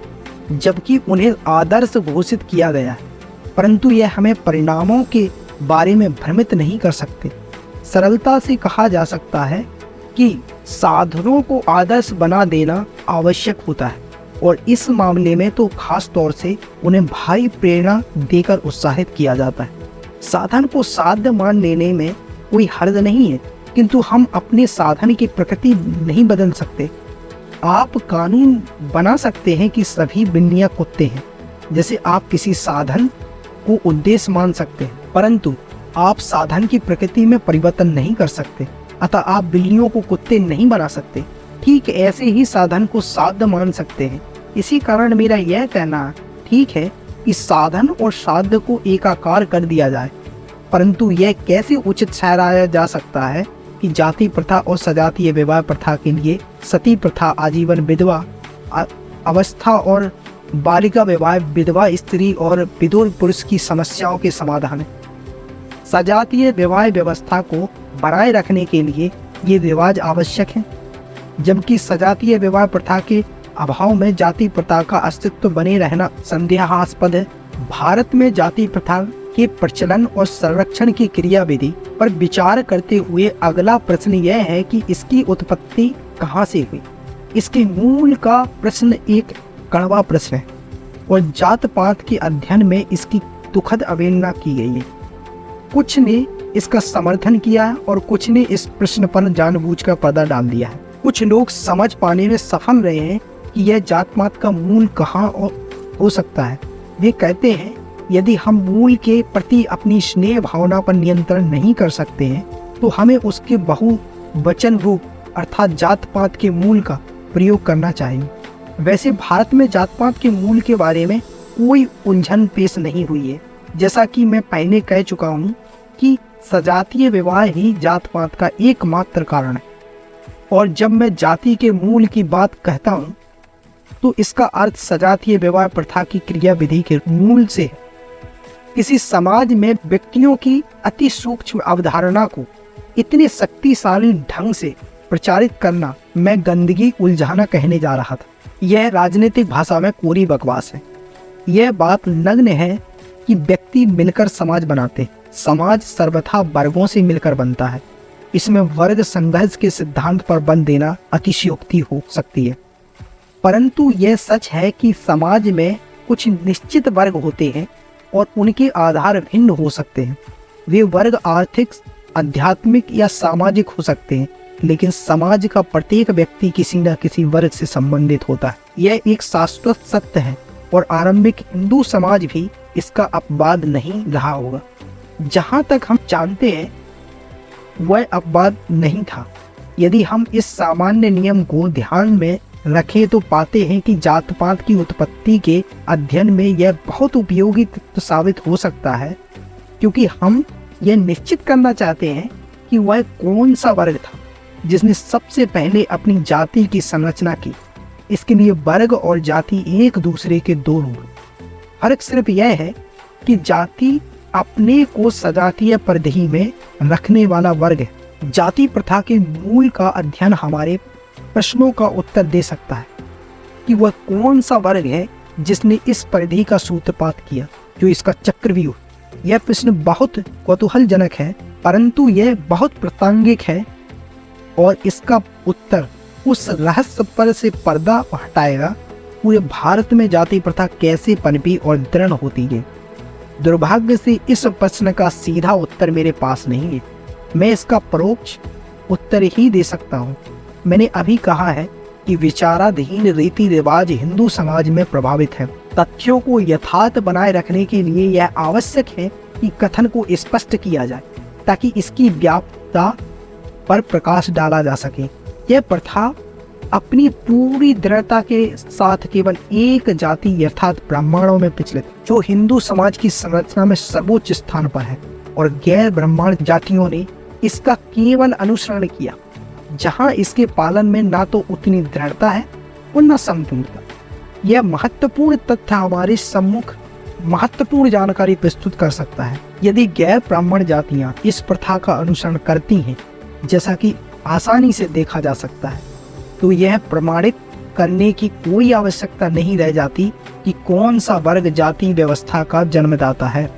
जबकि उन्हें आदर्श घोषित किया गया है, परंतु यह हमें परिणामों के बारे में भ्रमित नहीं कर सकते। सरलता से कहा जा सकता है कि साधनों को आदर्श बना देना आवश्यक होता है, और इस मामले में तो खास तौर से उन्हें भारी प्रेरणा देकर उत्साहित किया जाता है। साधन को साध्य मान लेने में कोई हर्ज नहीं है, किंतु हम अपने साधन की प्रकृति नहीं बदल सकते। आप कानून बना सकते हैं कि सभी बिल्लियां कुत्ते हैं, जैसे आप किसी साधन को उद्देश्य मान सकते हैं, परंतु आप साधन की प्रकृति में परिवर्तन नहीं कर सकते। अतः आप बिल्लियों को कुत्ते नहीं बना सकते। ठीक ऐसे ही साधन को साध्य मान सकते हैं। इसी कारण मेरा यह कहना ठीक है कि साधन और साध्य को एकाकार कर दिया जाए, परंतु यह कैसे उचित ठहराया जा सकता है कि जाति प्रथा और सजातीय विवाह प्रथा के लिए सती प्रथा, आजीवन विधवा अवस्था और बालिका विवाह, विधवा स्त्री और विधुर पुरुष की समस्याओं के समाधान है। सजातीय विवाह व्यवस्था को बनाए रखने के लिए ये रिवाज आवश्यक है, जबकि सजातीय विवाह प्रथा के अभाव में जाति प्रथा का अस्तित्व बने रहना संदेहास्पद है। भारत में जाति प्रथा के प्रचलन और संरक्षण की क्रियाविधि पर विचार करते हुए अगला प्रश्न यह है कि इसकी उत्पत्ति कहाँ से हुई। इसके मूल का प्रश्न एक कड़वा प्रश्न है और जात पात के अध्ययन में इसकी दुखद अवहेलना की गई है। कुछ ने इसका समर्थन किया है और कुछ ने इस प्रश्न पर जानबूझकर पर्दा डाल दिया है। कुछ लोग समझ पाने में सफल रहे हैं कि यह जात पात का मूल कहाँ हो सकता है। वे कहते हैं यदि हम मूल के प्रति अपनी स्नेह भावना पर नियंत्रण नहीं कर सकते हैं तो हमें उसके बहुवचन रूप अर्थात जात पात के मूल का प्रयोग करना चाहिए। वैसे भारत में जात पात के मूल के बारे में कोई उलझन पेश नहीं हुई है। जैसा कि मैं पहले कह चुका हूँ कि सजातीय विवाह ही जात पात का एकमात्र कारण है, और जब मैं जाति के मूल की बात कहता हूँ तो इसका अर्थ सजातीय विवाह प्रथा की क्रियाविधि के मूल से है। किसी समाज में व्यक्तियों की अति सूक्ष्म अवधारणा को इतने शक्तिशाली ढंग से प्रचारित करना मैं गंदगी उलझाना कहने जा रहा था। यह राजनीतिक भाषा में कोरी बकवास है। यह बात नग्न है कि व्यक्ति मिलकर समाज बनाते हैं। समाज सर्वथा वर्गों से मिलकर बनता है। इसमें वर्ग संघर्ष के सिद्धांत पर बल देना अतिशयोक्ति हो सकती है, परंतु यह सच है कि समाज में कुछ निश्चित वर्ग होते हैं और उनके आधार भिन्न हो सकते हैं। वे वर्ग आर्थिक, आध्यात्मिक या सामाजिक हो सकते हैं, लेकिन समाज का प्रत्येक व्यक्ति किसी न किसी वर्ग से संबंधित होता है। यह एक शाश्वत सत्य है और आरंभिक हिंदू समाज भी इसका अपवाद नहीं रहा होगा। जहाँ तक हम जानते हैं वह अपवाद नहीं था। यदि हम इस सामान्य नियम को ध्यान में रखें तो पाते हैं कि जात पात की उत्पत्ति के अध्ययन में यह बहुत उपयोगी साबित हो सकता है, क्योंकि हम यह निश्चित करना चाहते हैं कि वह कौन सा वर्ग था जिसने सबसे पहले अपनी जाति की संरचना की। इसके लिए वर्ग और जाति एक दूसरे के दो रूप हैं। फर्क सिर्फ यह है कि जाति अपने को सजातीय परिधि में रखने वाला वर्ग है। जाति प्रथा के मूल का अध्ययन हमारे प्रश्नों का उत्तर दे सकता है कि वह कौन सा वर्ग है जिसने इस परिधि का सूत्रपात किया, जो इसका चक्रव्यूह। यह प्रश्न बहुत कौतूहलजनक है, परंतु यह बहुत प्रासंगिक है और इसका उत्तर उस रहस्य पर से पर्दा हटाएगा पूरे भारत में जाति प्रथा कैसे पनपी और दृढ़ होती है। दुर्भाग्य से इस प्रश्न का सीधा उत्तर मेरे पास नहीं है। मैं इसका परोक्ष उत्तर ही दे सकता हूँ। मैंने अभी कहा है कि विचाराधीन रीति रिवाज हिंदू समाज में प्रभावित है। तथ्यों को यथार्थ बनाए रखने के लिए यह आवश्यक है कि कथन को स्पष्ट किया जाए ताकि इसकी व्यापकता पर प्रकाश डाला जा सके। यह प्रथा अपनी पूरी दृढ़ता के साथ केवल एक जाति अर्थात ब्राह्मणों में प्रचलित, जो हिंदू समाज की संरचना में सर्वोच्च स्थान पर है, और गैर ब्राह्मण जातियों ने इसका केवल अनुसरण किया, जहां इसके पालन में ना तो उतनी दृढ़ता है और न संपूर्णता। यह महत्वपूर्ण तथ्य हमारे सम्मुख महत्वपूर्ण जानकारी प्रस्तुत कर सकता है। यदि गैर ब्राह्मण जातियां इस प्रथा का अनुसरण करती हैं, जैसा कि आसानी से देखा जा सकता है, तो यह प्रमाणित करने की कोई आवश्यकता नहीं रह जाती कि कौन सा वर्ग जाति व्यवस्था का जन्मदाता है।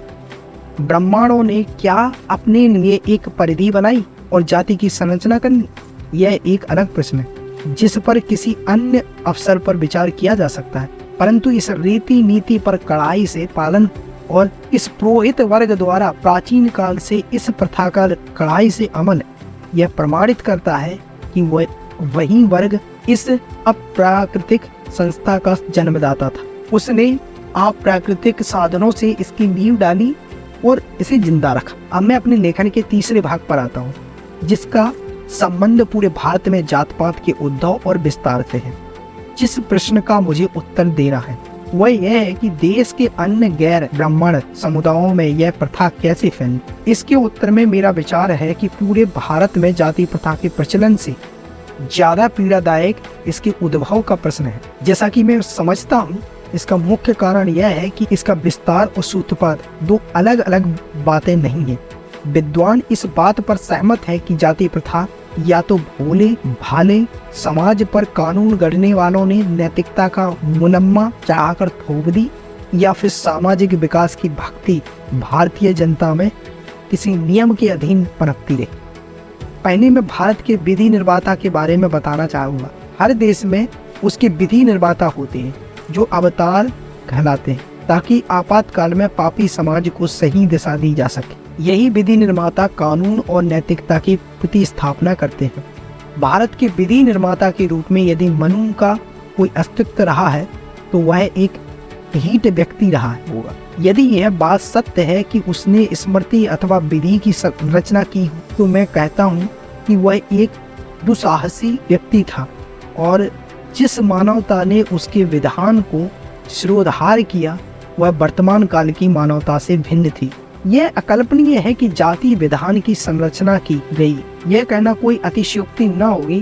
ब्राह्मणों ने क्या अपने लिए एक परिधि बनाई और जाति की संरचना करनी? यह एक अलग प्रश्न है जिस पर किसी अन्य अवसर पर विचार किया जा सकता है, परंतु इस रीति नीति पर कड़ाई से पालन और इस पुरोहित वर्ग द्वारा प्राचीन काल से इस प्रथा का कड़ाई से अमल यह प्रमाणित करता है कि वही वर्ग इस अप्राकृतिक संस्था का जन्मदाता था। उसने अप्राकृतिक साधनों से इसकी नींव डाली और इसे जिंदा रखा। अब मैं अपने लेखन के तीसरे भाग पर आता हूँ, जिसका संबंध पूरे भारत में जात पात के उद्भव और विस्तार से है। जिस प्रश्न का मुझे उत्तर देना है वह यह है कि देश के अन्य गैर ब्राह्मण समुदायों में यह प्रथा कैसे फैली। इसके उत्तर में मेरा विचार है कि पूरे भारत में जाति प्रथा के प्रचलन से ज्यादा पीड़ादायक इसके उद्भव का प्रश्न है। जैसा कि मैं समझता हूँ, इसका मुख्य कारण यह है कि इसका विस्तार और सूत्रपात दो अलग अलग बातें नहीं है। विद्वान इस बात पर सहमत है कि जाति प्रथा या तो भोले भाले समाज पर कानून गढ़ने वालों ने नैतिकता का मुनम्मा चढ़ाकर थोप दी, या फिर सामाजिक विकास की भक्ति भारतीय जनता में किसी नियम के अधीन पनपती रही। पहले मैं भारत के विधि निर्माता के बारे में बताना चाहूँगा। हर देश में उसके विधि निर्माता होते हैं जो अवतार कहलाते हैं, ताकि आपातकाल में पापी समाज को सही दिशा दी जा सके। यही विधि निर्माता कानून और नैतिकता की प्रतिस्थापना करते हैं। भारत के विधि निर्माता के रूप में यदि मनु का कोई अस्तित्व रहा है तो वह एक हीट व्यक्ति रहा होगा। यदि यह बात सत्य है कि उसने स्मृति अथवा विधि की रचना की, तो मैं कहता हूँ कि वह एक दुस्साहसी व्यक्ति था, और जिस मानवता ने उसके विधान को शिरोधार्य किया वह वर्तमान काल की मानवता से भिन्न थी। यह अकल्पनीय है कि जाति विधान की संरचना की गई। यह कहना कोई अतिशयोक्ति न होगी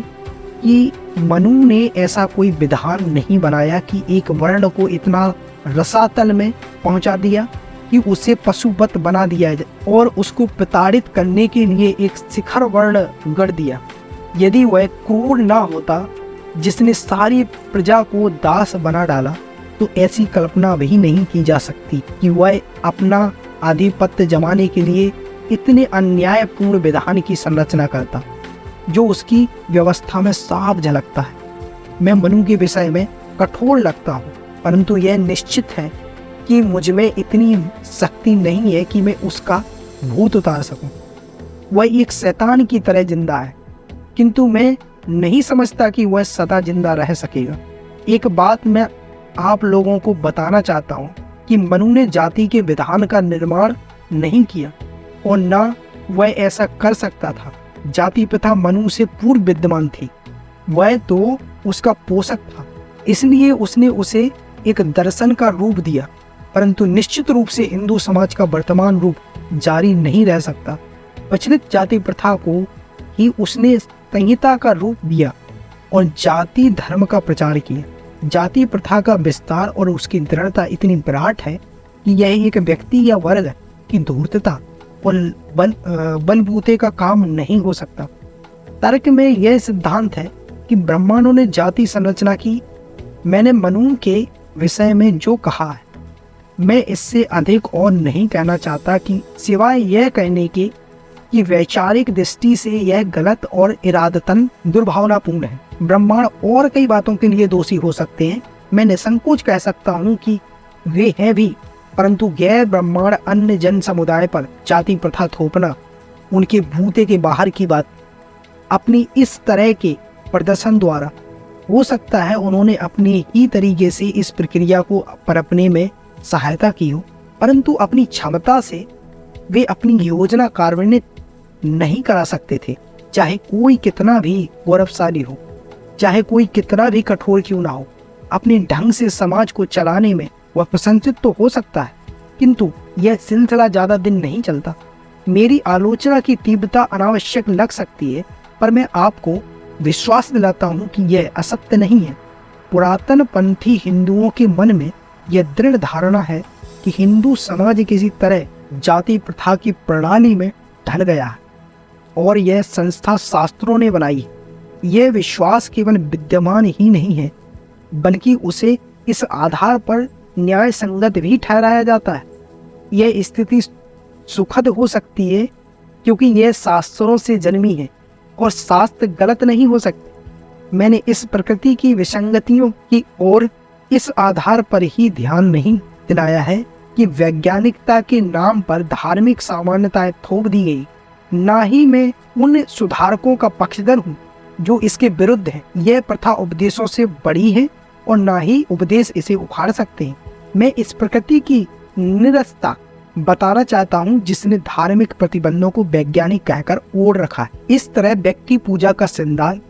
कि मनु ने ऐसा कोई विधान नहीं बनाया कि एक वर्ण को इतना रसातल में पहुंचा दिया कि उसे पशुवत बना दिया जाए और उसको प्रताड़ित करने के लिए एक शिखर वर्ण गढ़ दिया। यदि वह क्रूर न होता जिसने सारी प्रजा को दास बना डाला, तो ऐसी कल्पना भी नहीं की जा सकती कि वह अपना आधिपत्य जमाने के लिए इतने अन्यायपूर्ण विधान की संरचना करता, जो उसकी व्यवस्था में साफ झलकता है। मैं मनु के विषय में कठोर लगता हूँ, परंतु यह निश्चित है कि मुझ में इतनी शक्ति नहीं है कि मैं उसका भूत उतार सकूं। वह एक शैतान की तरह जिंदा है, किंतु मैं नहीं समझता कि वह सदा जिंदा रह सकेगा। एक बात मैं आप लोगों को बताना चाहता हूँ कि मनु ने जाति के विधान का निर्माण नहीं किया, और न वह ऐसा कर सकता था। जाति प्रथा मनु से पूर्व विद्यमान थी, वह तो उसका पोषक था, इसलिए उसने उसे एक दर्शन का रूप दिया, परंतु निश्चित रूप से हिंदू समाज का वर्तमान रूप जारी नहीं रह सकता। प्रचलित जाति प्रथा को ही उसने संहिता का रूप दिया और जाति धर्म का प्रचार किया। जाति प्रथा का विस्तार और उसकी दृढ़ता इतनी विराट है कि यह एक व्यक्ति या वर्ग की धूर्तता और बलबूते का काम नहीं हो सकता। तर्क में यह सिद्धांत है कि ब्राह्मणों ने जाति संरचना की। मैंने मनु के विषय में जो कहा है, मैं इससे अधिक और नहीं कहना चाहता कि सिवाय यह कहने के कि वैचारिक दृष्टि से यह गलत और इरादतन दुर्भावनापूर्ण है। ब्राह्मण और कई बातों के लिए दोषी हो सकते हैं, मैं निसंकोच कह सकता हूँ कि वे हैं भी, परंतु गैर ब्राह्मण अन्य जन समुदाय पर जाति प्रथा थोपना उनके भूते के बाहर की बात। अपनी इस तरह के प्रदर्शन द्वारा हो सकता है उन्होंने अपने ही तरीके से इस प्रक्रिया को पनपने में सहायता की हो, परंतु अपनी क्षमता से वे अपनी योजना कार्यान्वित नहीं करा सकते थे, चाहे कोई कितना भी गौरवशाली हो, चाहे कोई कितना भी कठोर क्यों ना हो। अपने ढंग से समाज को चलाने में वह प्रशंसित तो हो सकता है, किंतु यह सिलसिला ज्यादा दिन नहीं चलता। मेरी आलोचना की तीव्रता अनावश्यक लग सकती है, पर मैं आपको विश्वास दिलाता हूँ कि यह असत्य नहीं है। पुरातन पंथी हिंदुओं के मन में यह दृढ़ धारणा है कि हिंदू समाज किसी तरह जाति प्रथा की प्रणाली में ढल गया है और यह संस्था शास्त्रों ने बनाई है। यह विश्वास केवल विद्यमान ही नहीं है, बल्कि उसे इस आधार पर न्याय संगत भी ठहराया जाता है। यह स्थिति सुखद हो सकती है क्योंकि यह शास्त्रों से जन्मी है और शास्त्र गलत नहीं हो सकते। मैंने इस प्रकृति की विसंगतियों की ओर इस आधार पर ही ध्यान नहीं दिलाया है कि वैज्ञानिकता के नाम पर धार्मिक सामान्यताएं थोप दी गई। ना ही मैं उन सुधारकों का पक्षधर हूँ जो इसके विरुद्ध हैं। यह प्रथा उपदेशों से बड़ी है और ना ही उपदेश इसे उखाड़ सकते हैं। मैं इस प्रकृति की निरस्ता बताना चाहता हूँ जिसने धार्मिक प्रतिबंधों को वैज्ञानिक कहकर ओढ़ रखा है। इस तरह व्यक्ति पूजा का सिद्धांत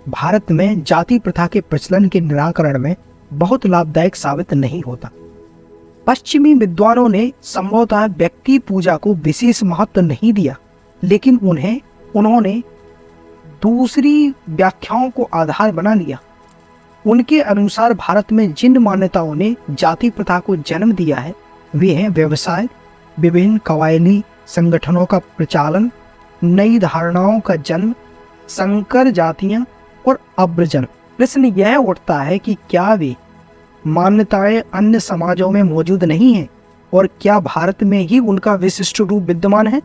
भारत में जाति प्रथा के प्रचलन के निराकरण में बहुत लाभदायक साबित नहीं होता। पश्चिमी विद्वानों ने संभवतः व्यक्ति पूजा को विशेष महत्व नहीं दिया, लेकिन उन्होंने दूसरी व्याख्याओं को आधार बना लिया। उनके अनुसार भारत में जिन मान्यताओं ने जाति प्रथा को जन्म दिया है वे हैं व्यवसाय, विभिन्न कबायली संगठनों का प्रचालन, नई धारणाओं का जन्म, संकर जातियां और अब्रजन। प्रश्न यह उठता है कि क्या वे मान्यताएं अन्य समाजों में मौजूद नहीं हैं और क्या भारत में ही उनका विशिष्ट रूप विद्यमान है?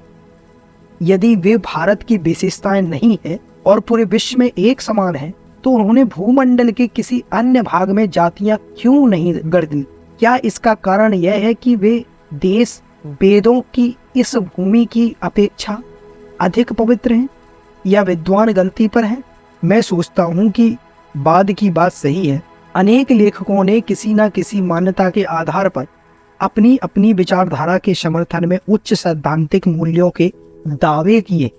यदि वे भारत की विशेषताएं नहीं है और पूरे विश्व में एक समान है, तो उन्होंने भूमंडल के किसी अन्य भाग में जातियां क्यों नहीं गढ़ दी? क्या इसका कारण यह है कि वे देश वेदों की इस भूमि की अपेक्षा अधिक पवित्र हैं या विद्वान गलती पर हैं? मैं सोचता हूं कि बाद की बात सही है। अनेक लेखकों ने किसी न किसी मान्यता के आधार पर अपनी अपनी विचारधारा के समर्थन में उच्च सैद्धांतिक मूल्यों के दावे किए,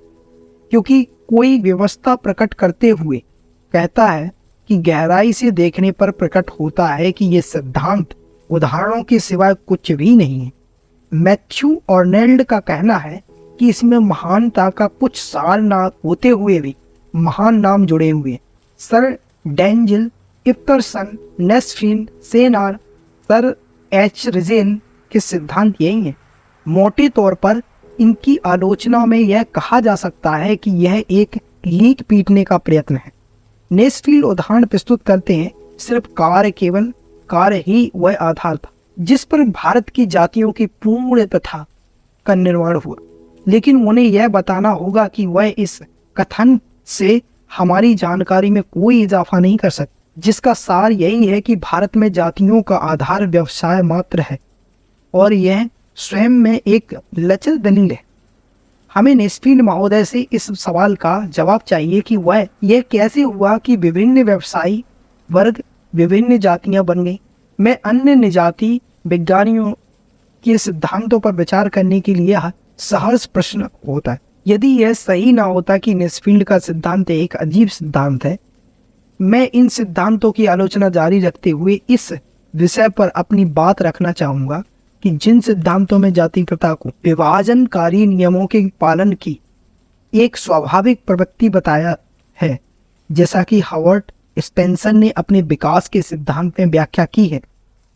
क्योंकि कोई व्यवस्था प्रकट करते हुए कहता है कि गहराई से देखने पर प्रकट होता है कि ये सिद्धांत उदाहरणों के सिवाय कुछ भी नहीं है। मैथ्यू ऑर्नेल्ड का कहना है कि इसमें महानता का कुछ सार ना होते हुए भी महान नाम जुड़े हुए। सर डेंजिल, इप्परसन, नेस्फिन, सेनार, सर एच रिजेन के सिद्धांत यही हैं। मोटे तौर पर इनकी आलोचना में यह कहा जा सकता है कि यह एक लीक पीटने का प्रयत्न है। नेस्फील्ड उदाहरण प्रस्तुत करते हैं, सिर्फ केवल कार्य ही वह आधार था जिस पर भारत की जातियों की पूर्ण प्रथा का निर्माण हुआ, लेकिन उन्हें यह बताना होगा कि वह इस कथन से हमारी जानकारी में कोई इजाफा नहीं कर सकते, जिसका सार यही है कि भारत में जातियों का आधार व्यवसाय मात्र है और यह स्वयं में एक लचर दलील है। हमें नेस्फील्ड महोदय से इस सवाल का जवाब चाहिए कि वह यह कैसे हुआ कि विभिन्न व्यवसायी वर्ग विभिन्न जातियां बन गई। मैं अन्य निजाति विज्ञानियों के सिद्धांतों पर विचार करने के लिए सहर्ष प्रश्न होता है। यदि यह सही ना होता कि नेस्फील्ड का सिद्धांत एक अजीब सिद्धांत है, मैं इन सिद्धांतों की आलोचना जारी रखते हुए इस विषय पर अपनी बात रखना चाहूँगा कि जिन सिद्धांतों में जाति प्रथा को विभाजनकारी नियमों के पालन की एक स्वाभाविक प्रवृत्ति बताया है, जैसा कि हॉवर्ड स्पेंसर ने अपने विकास के सिद्धांत में व्याख्या की है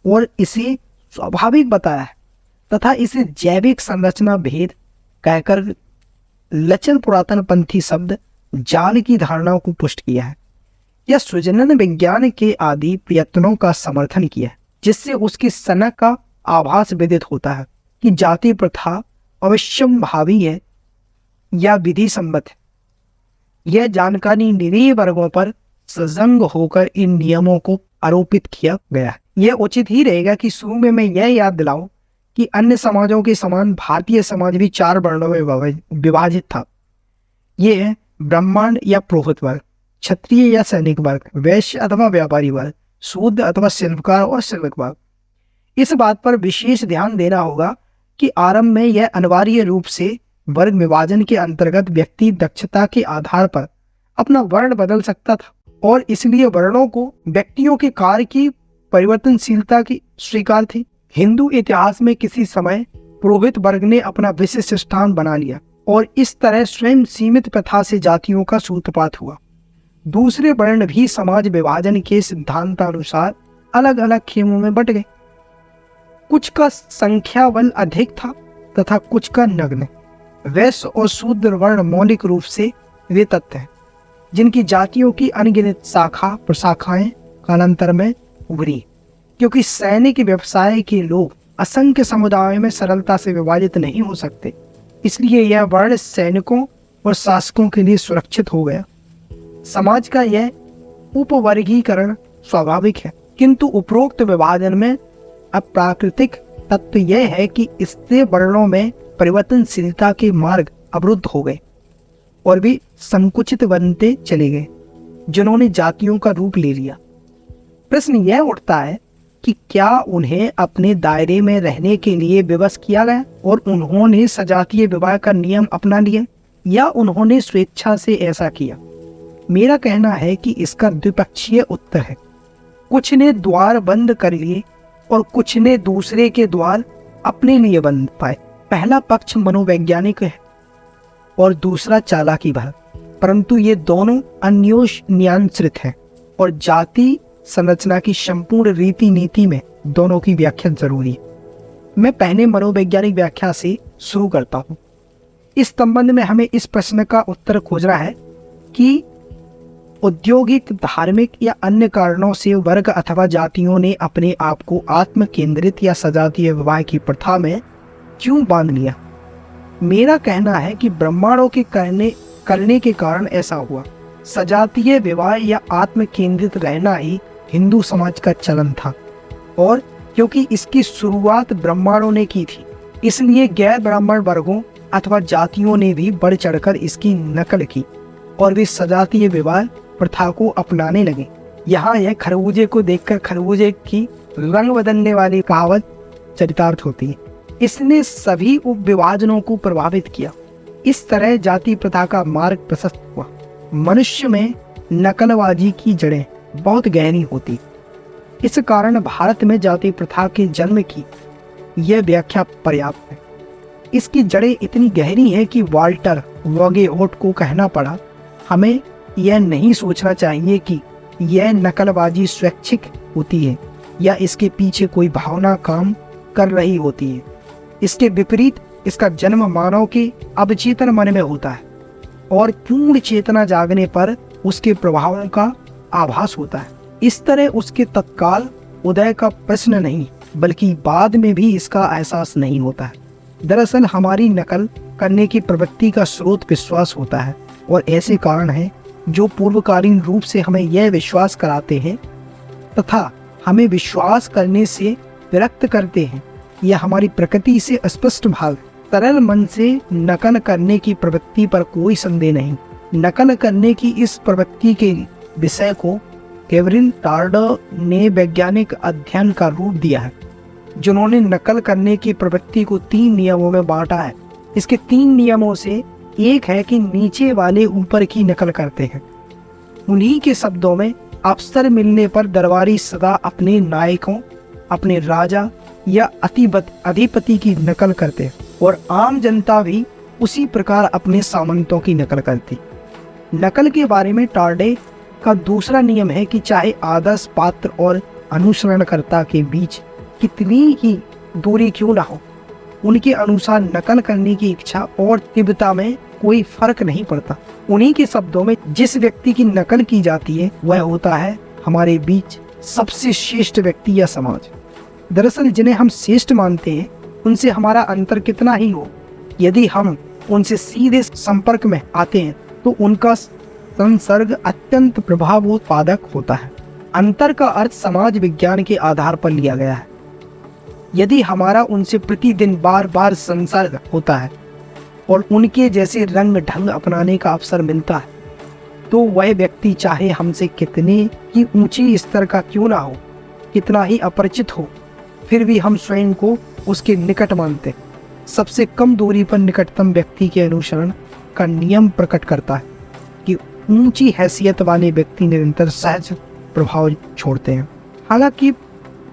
और इसे स्वाभाविक बताया है, तथा इसे जैविक संरचना भेद कहकर लचर पुरातनपंथी शब्द जाल की धारणाओं को पुष्ट किया है। यह सृजनन विज्ञान के आदि प्रयत्नों का समर्थन किया है, जिससे उसकी सनक का आभास विदित होता है कि जाति प्रथा अवश्यंभावी है या विधि सम्मत है। यह जानकारी निरीह वर्गों पर सजंग होकर इन नियमों को आरोपित किया गया है। यह उचित ही रहेगा कि शुरू में मैं यह याद दिलाऊं कि अन्य समाजों के समान भारतीय समाज भी 4 वर्णों में विभाजित था। ये है ब्राह्मण या पुरोहित वर्ग, क्षत्रिय या सैनिक वर्ग, वैश्य अथवा व्यापारी वर्ग, शूद्र अथवा शिल्पकार और श्रमिक वर्ग। इस बात पर विशेष ध्यान देना होगा कि आरंभ में यह अनिवार्य रूप से वर्ग विभाजन के अंतर्गत व्यक्ति दक्षता के आधार पर अपना वर्ण बदल सकता था और इसलिए वर्णों को व्यक्तियों के कार्य की परिवर्तनशीलता की स्वीकार थी। हिंदू इतिहास में किसी समय पुरोहित वर्ग ने अपना विशिष्ट स्थान बना लिया और इस तरह स्वयं सीमित प्रथा से जातियों का सूत्रपात हुआ। दूसरे वर्ण भी समाज विभाजन के सिद्धांतानुसार अलग अलग खेमों में बट गए। कुछ का संख्या बल अधिक था तथा कुछ का नग्न। वैश्य और शूद्र वर्ण मौलिक रूप से वे तत्व हैं जिनकी जातियों की अनगिनत शाखा प्रशाखाएं कालांतर में उभरी, क्योंकि सैनिक व्यवसाय के लोग असंख्य समुदायों में सरलता से विभाजित नहीं हो सकते, इसलिए यह वर्ण सैनिकों और शासकों के लिए सुरक्षित हो गया। समाज का यह उपवर्गीकरण स्वाभाविक है, किंतु उपरोक्त विभाजन में अप्राकृतिक तत्व यह है कि इससे वर्णों में परिवर्तनशीलता के मार्ग अवरुद्ध हो गए और भी संकुचित बनते चले गए, जिन्होंने जातियों का रूप ले लिया। प्रश्न यह उठता है कि क्या उन्हें अपने दायरे में रहने के लिए विवश किया गया और उन्होंने सजातीय विवाह का नियम अपना लिया, या उन्होंने स्वेच्छा से ऐसा किया? मेरा कहना है कि इसका द्विपक्षीय उत्तर है। कुछ ने द्वार बंद कर लिए और कुछ ने दूसरे के द्वार अपने लिए बंद पाए। पहला पक्ष मनोवैज्ञानिक है और दूसरा चालाकी भरा, परंतु ये दोनों अन्योन्याश्रित हैं और जाति संरचना की संपूर्ण रीति नीति में दोनों की व्याख्या जरूरी है। मैं पहले मनोवैज्ञानिक व्याख्या से शुरू करता हूँ। इस संबंध में हमें इस प्रश्न का उत्तर खोजना है कि औद्योगिक, धार्मिक या अन्य कारणों से वर्ग अथवा जातियों ने अपने आप को आत्म केंद्रित या सजातीय विवाह की प्रथा में क्यों बांध लिया? मेरा कहना है कि ब्राह्मणों के करने के कारण ऐसा हुआ। सजातीय विवाह या आत्म केंद्रित रहना ही हिंदू समाज का चलन था और क्योंकि इसकी शुरुआत ब्राह्मणों ने की थी, इसलिए गैर ब्राह्मण वर्गों अथवा जातियों ने भी बढ़ चढ़कर इसकी नकल की और वे सजातीय विवाह प्रथा को अपनाने लगे। यहाँ यह खरबूजे को देखकर खरबूजे की रंग बदलने वाली कहावत चरितार्थ होती है। इसने सभी उपविभाजनों को प्रभावित किया। इस तरह जाति प्रथा का मार्ग प्रशस्त हुआ। मनुष्य में नकलबाजी की जड़ें बहुत गहरी होती, इस कारण भारत में जाति प्रथा के जन्म की यह व्याख्या पर्याप्त है। इसकी जड़ें इतनी गहरी हैं कि वाल्टर वोगेहोट को कहना पड़ा, हमें यह नहीं सोचना चाहिए कि यह नकलबाजी स्वैच्छिक होती है या इसके पीछे कोई भावना काम कर रही होती है। इसके विपरीत इसका जन्म मानव के अवचेतन मन में होता है और पूर्ण चेतना जागने पर उसके प्रभावों का आभास होता है। इस तरह उसके तत्काल उदय का प्रश्न नहीं, बल्कि बाद में भी इसका एहसास नहीं होता है। दरअसल हमारी नकल करने की प्रवृत्ति का स्रोत विश्वास होता है और ऐसे कारण हैं जो पूर्वकालीन रूप से हमें यह विश्वास कराते हैं तथा हमें विश्वास करने से विरक्त करते हैं। यह हमारी प्रकृति से स्पष्ट भाव। सरल मन से नकल करने की प्रवृत्ति पर कोई संदेह नहीं। नकल करने की इस प्रवृत्ति के विषय को केवरिन टार्डो ने वैज्ञानिक अध्ययन का रूप दिया है, जिन्होंने नकल करने की प्रवृत्ति को 3 नियमों में बांटा है। इसके 3 नियमों से एक है कि नीचे वाले ऊपर की नकल करते हैं। उन्हीं के शब्दों में अवसर मिलने पर दरबारी सदा अपने नायकों, अपने राजा या अधिपति की नकल करते हैं और आम जनता भी उसी प्रकार अपने सामंतों की नकल करती। नकल के बारे में टार्डे का दूसरा नियम है कि चाहे आदर्श पात्र और अनुसरणकर्ता के बीच कितनी ही दूरी क्यों ना हो, उनके अनुसार नकल करने की इच्छा और तीव्रता में कोई फर्क नहीं पड़ता। उन्हीं के शब्दों में जिस व्यक्ति की नकल की जाती है वह होता है हमारे बीच सबसे श्रेष्ठ व्यक्ति या समाज। दरअसल जिन्हें हम श्रेष्ठ मानते हैं उनसे हमारा अंतर कितना ही हो, यदि हम उनसे सीधे संपर्क में आते हैं तो उनका संसर्ग अत्यंत प्रभावोत्पादक होता है। अंतर का अर्थ समाज विज्ञान के आधार पर लिया गया है। यदि हमारा उनसे प्रतिदिन बार बार संसर्ग होता है और उनके जैसे रंग ढंग अपनाने का अवसर मिलता है, तो वह व्यक्ति चाहे हमसे कितने ही ऊंचे स्तर का क्यों ना हो, कितना ही अपरिचित हो, फिर भी हम स्वयं को उसके निकट मानते। सबसे कम दूरी पर निकटतम व्यक्ति के अनुसरण का नियम प्रकट करता है कि ऊंची हैसियत वाले व्यक्ति निरंतर सहज प्रभाव छोड़ते हैं। हालांकि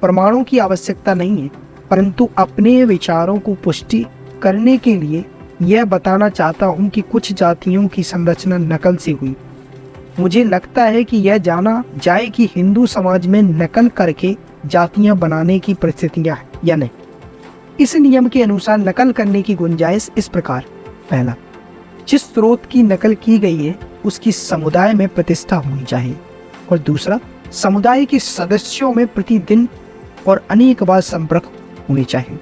प्रमाणों की आवश्यकता नहीं है, परंतु अपने विचारों को पुष्टि करने के लिए यह बताना चाहता हूं कि कुछ जातियों की संरचना नकल से हुई। मुझे लगता है कि यह जाना जाए कि हिंदू समाज में नकल करके जातियां बनाने की परिस्थितियां हैं या नहीं। इस नियम के अनुसार नकल करने की गुंजाइश इस प्रकार: पहला, जिस स्रोत की नकल की गई है उसकी समुदाय में प्रतिष्ठा होनी चाहिए, और दूसरा, समुदाय के सदस्यों में प्रतिदिन और अनेक बार संपर्क होनी चाहिए।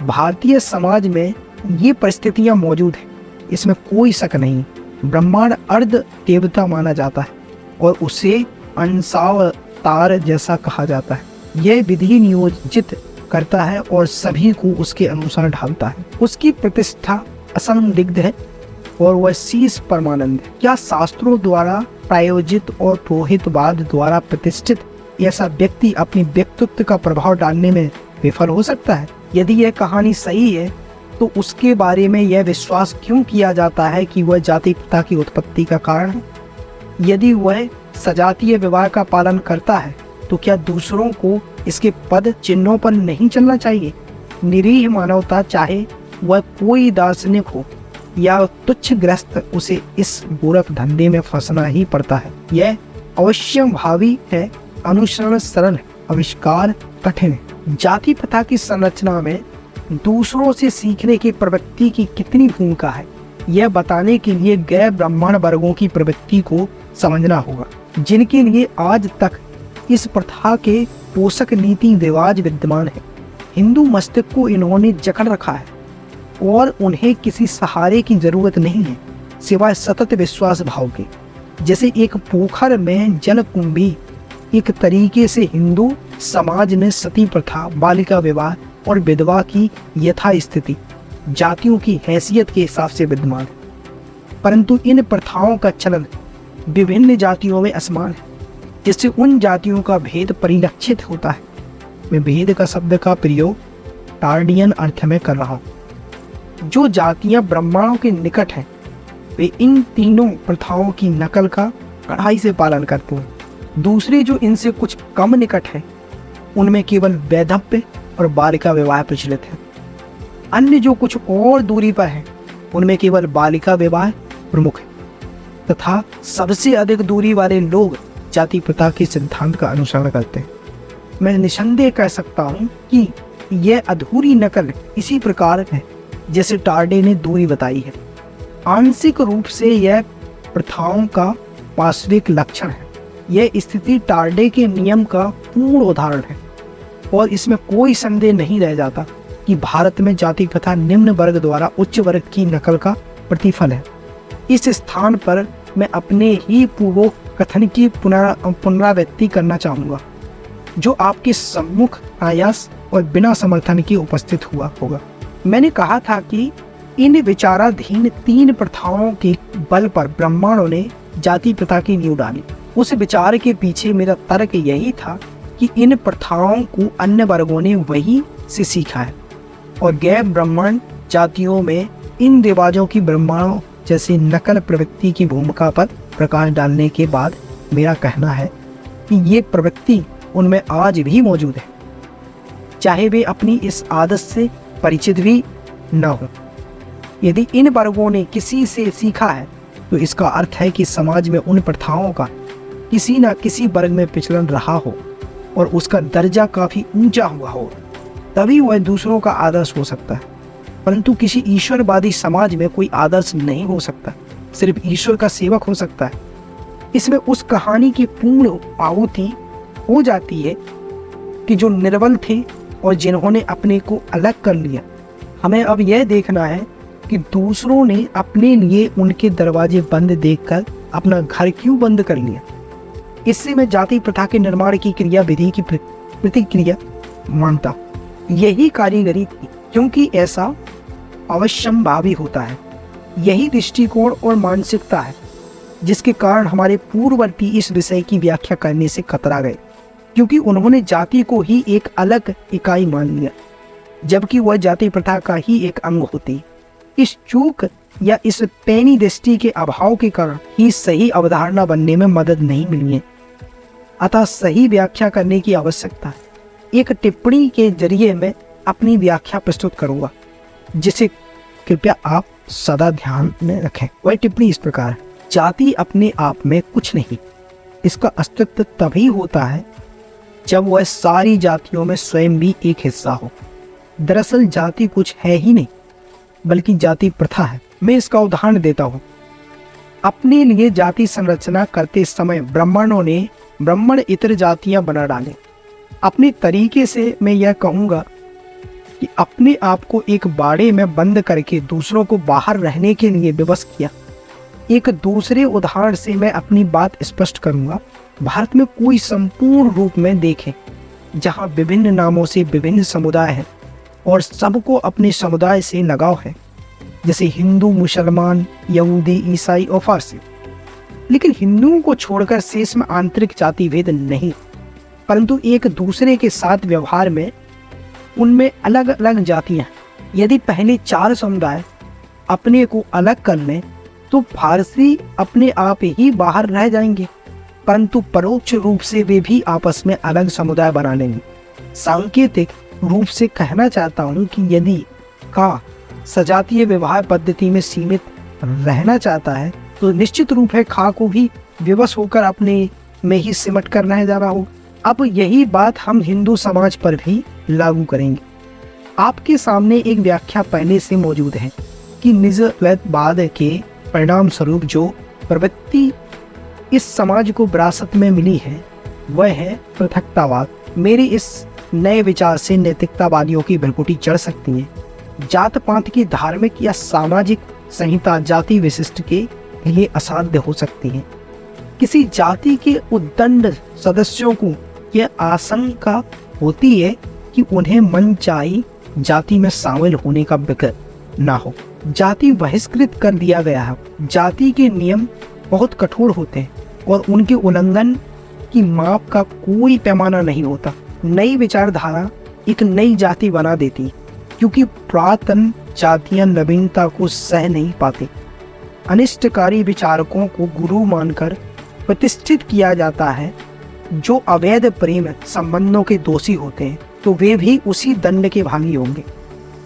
भारतीय समाज में ये परिस्थितियां मौजूद हैं, इसमें कोई शक नहीं। ब्रह्मांड अर्ध देवता माना जाता है और उसे अंशावतार जैसा कहा जाता है। यह विधि नियोजित करता है और सभी को उसके अनुसार ढालता है। उसकी प्रतिष्ठा असंदिग्ध है और वह शीश परमानंद है। क्या शास्त्रों द्वारा प्रायोजित और पुरोहितवाद द्वारा प्रतिष्ठित ऐसा व्यक्ति अपने व्यक्तित्व का प्रभाव डालने में विफल हो सकता है? यदि यह कहानी सही है तो उसके बारे में यह विश्वास क्यों किया जाता है कि वह जाति प्रथा की उत्पत्ति का कारण है? यदि वह सजातीय विवाह का पालन करता है तो क्या दूसरों को इसके पद चिन्हों पर नहीं चलना चाहिए? निरीह मानवता, चाहे वह कोई दार्शनिक हो या तुच्छ ग्रस्त, उसे इस मूर्ख धंधे में फंसना ही पड़ता है। यह अवश्य भावी है, अनुसरण सरल है, आविष्कार कठिन है। जाति प्रथा की संरचना में दूसरों से सीखने की प्रवृत्ति की कितनी भूमिका है, यह बताने के लिए गैर ब्राह्मण वर्गों की प्रवृत्ति को समझना होगा, जिनके लिए आज तक इस प्रथा के पोषक नीति रिवाज विद्यमान है। हिंदू मस्तिष्क को इन्होंने जकड़ रखा है और उन्हें किसी सहारे की जरूरत नहीं है सिवाय सतत विश्वास भाव के। जैसे एक पोखर में जलकुंभी, एक तरीके से हिंदू समाज में सती प्रथा, बालिका विवाह और विधवा की यथास्थिति जातियों की हैसियत के हिसाब से विद्यमान है, परंतु इन प्रथाओं का चलन विभिन्न जातियों में असमान है, जिससे उन जातियों का भेद परिलक्षित होता है। मैं भेद का शब्द का प्रयोग टार्डियन अर्थ में कर रहा हूँ। जो जातियां ब्राह्मणों के निकट हैं वे इन तीनों प्रथाओं की नकल का कड़ाई से पालन करते हैं। दूसरे जो इनसे कुछ कम निकट है उनमें केवल वैधव्य और बालिका विवाह प्रचलित है। अन्य जो कुछ और दूरी पर है उनमें केवल बालिका विवाह प्रमुख है, तथा सबसे अधिक दूरी वाले लोग जाति प्रथा के सिद्धांत का अनुसरण करते हैं। मैं निसंदेह कह सकता हूँ कि यह अधूरी नकल इसी प्रकार है जैसे टार्डे ने दूरी बताई है। आंशिक रूप से यह प्रथाओं का वास्तविक लक्षण है। यह स्थिति टार्डे के नियम का पूर्ण उदाहरण है और इसमें कोई संदेह नहीं रह जाता कि भारत में जाति प्रथा निम्न वर्ग द्वारा उच्च वर्ग की नकल का प्रतिफल है। इस स्थान पर मैं अपने ही पूर्व कथन की पुनरावृत्ति करना चाहूँगा, जो आपके सम्मुख आयास और बिना समर्थन के उपस्थित हुआ होगा। मैंने कहा था कि इन विचाराधीन तीन प्रथाओं के बल पर ब्राह्मणों ने जाति प्रथा की नींव डाली। उस विचार के पीछे मेरा तर्क यही था कि इन प्रथाओं को अन्य वर्गों ने वहीं से सीखा है और गैर ब्राह्मण जातियों में इन रिवाजों की ब्राह्मणों जैसी नकल प्रवृत्ति की भूमिका पर प्रकाश डालने के बाद मेरा कहना है कि ये प्रवृत्ति उनमें आज भी मौजूद है, चाहे वे अपनी इस आदत से परिचित भी न हो। यदि इन वर्गों ने किसी से सीखा है तो इसका अर्थ है कि समाज में उन प्रथाओं का किसी न किसी वर्ग में विचलन रहा हो और उसका दर्जा काफी ऊंचा हुआ हो, तभी वह दूसरों का आदर्श हो सकता है। परंतु किसी ईश्वरवादी समाज में कोई आदर्श नहीं हो सकता, सिर्फ ईश्वर का सेवक हो सकता है। इसमें उस कहानी की पूर्ण आहुति हो जाती है कि जो निर्बल थे और जिन्होंने अपने को अलग कर लिया। हमें अब यह देखना है कि दूसरों ने अपने लिए उनके दरवाजे बंद देखकर अपना घर क्यों बंद कर लिया। इससे मैं जाति प्रथा के निर्माण की क्रिया विधि की प्रतिक्रिया मानता हूँ। यही कारीगरी थी, क्योंकि ऐसा अवश्यंभावी होता है। यही दृष्टिकोण और मानसिकता है जिसके कारण हमारे पूर्ववर्ती इस विषय की व्याख्या करने से कतरा गए, क्योंकि उन्होंने जाति को ही एक अलग इकाई मान लिया। जबकि वह जाति प्रथा का ही एक अंग होती। इस चूक या इस पैनी दृष्टि के अभाव के कारण ही सही अवधारणा बनने में मदद नहीं मिली है, अतः सही व्याख्या करने की आवश्यकता है। एक टिप्पणी के जरिए मैं अपनी व्याख्या प्रस्तुत करूंगा, जिसे कृपया आप सदा ध्यान में रखें। वह टिप्पणी इस प्रकार है: जाति अपने आप में कुछ नहीं, इसका अस्तित्व तभी होता है जब वह सारी जातियों में स्वयं भी एक हिस्सा हो। दरअसल जाति कुछ है ही नहीं, बल्कि जाति प्रथा है। मैं इसका उदाहरण देता हूँ। अपने लिए जाति संरचना करते समय ब्राह्मणों ने ब्राह्मण इतर जातियां बना डाले। अपने तरीके से मैं यह कहूँगा कि अपने आप को एक बाड़े में बंद करके दूसरों को बाहर रहने के लिए विवश किया। एक दूसरे उदाहरण से मैं अपनी बात स्पष्ट करूंगा। भारत में कोई संपूर्ण रूप में देखें जहां विभिन्न नामों से विभिन्न समुदाय हैं और सबको अपने समुदाय से लगाव है, जैसे हिंदू, मुसलमान, यहूदी, ईसाई और फारसी। लेकिन हिंदुओं को छोड़कर शेष में आंतरिक जाति भेद नहीं, परंतु एक दूसरे के साथ व्यवहार में उनमें अलग अलग जातियां। यदि पहले 4 समुदाय अपने को अलग कर लें तो फारसी अपने आप ही बाहर रह जाएंगे, परंतु परोक्ष रूप से वे भी आपस में अलग समुदाय बना लेंगे। सांकेतिक रूप से कहना चाहता हूं कि यदि का सजातीय व्यवहार पद्धति में सीमित रहना चाहता है तो निश्चित रूप है खा को भी विवश होकर अपने में ही सिमट कर रह जा रहा हो। अब यही बात हम हिंदू समाज पर भी लागू करेंगे। आपके सामने एक व्याख्या पहले से मौजूद है कि निजवैतवाद के परिणाम स्वरूप जो प्रवृत्ति इस समाज को विरासत में मिली है वह है पृथकतावाद। मेरे इस नए विचार से नैतिकतावादियों की भ्रकुटी चढ़ सकती है। जात पात की धार्मिक या सामाजिक संहिता जाति विशिष्ट के लिए असाध्य हो सकती है। किसी जाति के उद्दंड सदस्यों को यह आशंका होती है कि उन्हें मनचाही जाति में शामिल होने का विकल्प ना हो। जाति बहिष्कृत कर दिया गया है। जाति के नियम बहुत कठोर होते हैं और उनके उल्लंघन की माप का कोई पैमाना नहीं होता। नई विचारधारा एक नई जाति बना देती, क्योंकि पुरातन जातियां नवीनता को सह नहीं पाती। अनिष्टकारी विचारकों को गुरु मानकर प्रतिष्ठित किया जाता है। जो अवैध प्रेम संबंधों के दोषी होते हैं तो वे भी उसी दंड के भागी होंगे।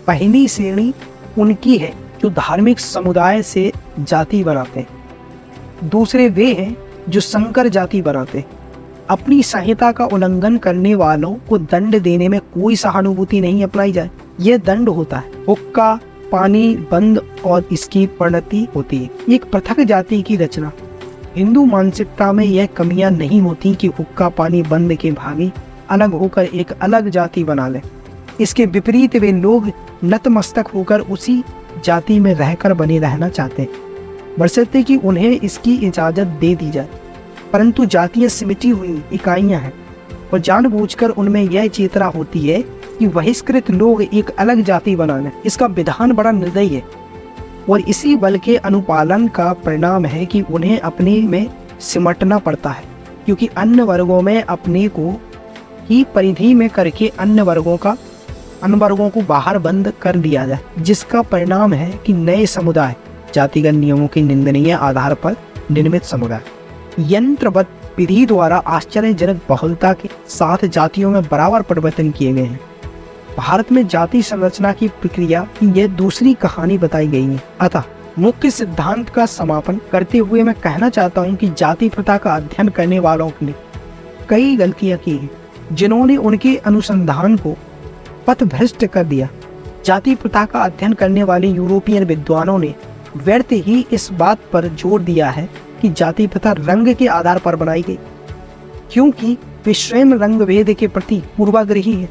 पहली श्रेणी उनकी है जो धार्मिक समुदाय से जाति बनाते हैं। दूसरे वे हैं जो संकर जाति बनाते हैं। अपनी संहिता का उल्लंघन करने वालों को दंड देने में कोई सहानुभूति नहीं अपनाई जाए। यह दंड होता है। हुक्का, पानी बंद और इसकी परिणति होती है एक पृथक जाति की रचना। हिंदू मानसिकता में यह कमियां नहीं होती कि हुक्का पानी बंद के भागी अलग होकर एक अलग जाति बना ले। इसके विपरीत वे लोग नतमस्तक होकर उसी जाति में रहकर बने रहना चाहते हैं, बशर्ते कि उन्हें इसकी इजाजत दे दी जाए। परंतु जातियां सिमटी हुई इकाइयां हैं और जानबूझकर उनमें यह चेतना होती है कि बहिष्कृत लोग एक अलग जाति बना लें। इसका विधान बड़ा निर्दयी है और इसी बल के अनुपालन का परिणाम है कि उन्हें अपने में सिमटना पड़ता है, क्योंकि अन्य वर्गों में अपने को ही परिधि में करके अन्य वर्गों को बाहर बंद कर दिया जाए, जिसका परिणाम है कि नए समुदाय जातिगत नियमों के निंदनीय आधार पर निर्मित समुदाय यंत्रवत विधि द्वारा आश्चर्यजनक बहुलता के साथ जातियों में बराबर परिवर्तन किए गए हैं। भारत में जाति संरचना की प्रक्रिया की यह दूसरी कहानी बताई गई है। अतः मुख्य सिद्धांत का समापन करते हुए मैं कहना चाहता हूं कि जाति प्रथा का अध्ययन करने वालों ने कई गलतियां की हैं, जिन्होंने उनके अनुसंधान को पथभ्रष्ट कर दिया। जाति प्रथा का अध्ययन करने वाले यूरोपियन विद्वानों ने व्यर्थ ही इस बात पर जोर दिया है कि जाति प्रथा रंग के आधार पर बनाई गई, क्योंकि वे स्वयं रंग भेद के प्रति पूर्वाग्रही है।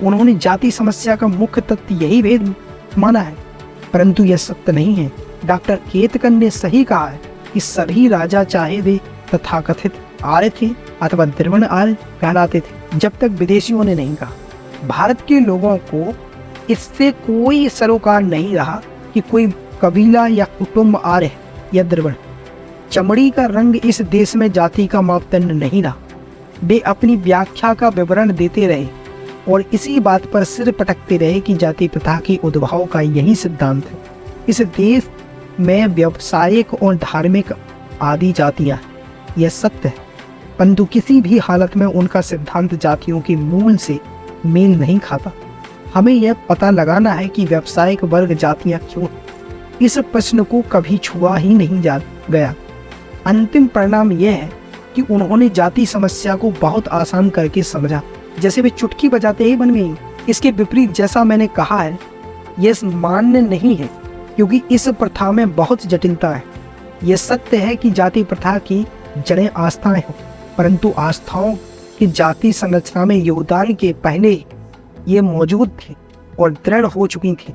उन्होंने जाति समस्या का मुख्य तत्व यही भेद माना है, परंतु यह सत्य नहीं है। डॉक्टर केतकन ने सही कहा है कि सभी राजा चाहे वे तथाकथित आर्य थे अथवा द्रविड़ आर्य कहलाते थे, जब तक विदेशियों ने नहीं कहा। भारत के लोगों को इससे कोई सरोकार नहीं रहा कि कोई कबीला या कुटुंब आर्य या द्रविड़। चमड़ी का रंग इस देश में जाति का मापदंड नहीं रहा। वे अपनी व्याख्या का विवरण देते रहे और इसी बात पर सिर पटकते रहे कि जाति प्रथा की उद्भव का यही सिद्धांत है। इस देश में व्यावसायिक और धार्मिक आदि जातियां, यह सत्य है, परंतु किसी भी हालत में उनका सिद्धांत जातियों के मूल से मेल नहीं खाता। हमें यह पता लगाना है कि व्यावसायिक वर्ग जातियां क्यों, इस प्रश्न को कभी छुआ ही नहीं जा गया। अंतिम परिणाम यह है कि उन्होंने जाति समस्या को बहुत आसान करके समझा, जैसे वे चुटकी बजाते ही बन गई। इसके विपरीत, जैसा मैंने कहा है, यह मान्य नहीं है, क्योंकि इस प्रथा में बहुत जटिलता है। यह सत्य है कि जाति प्रथा की जड़ें आस्थाएं हैं, परंतु आस्थाओं की जाति संरचना में योगदान के पहले ये मौजूद थी और दृढ़ हो चुकी थी।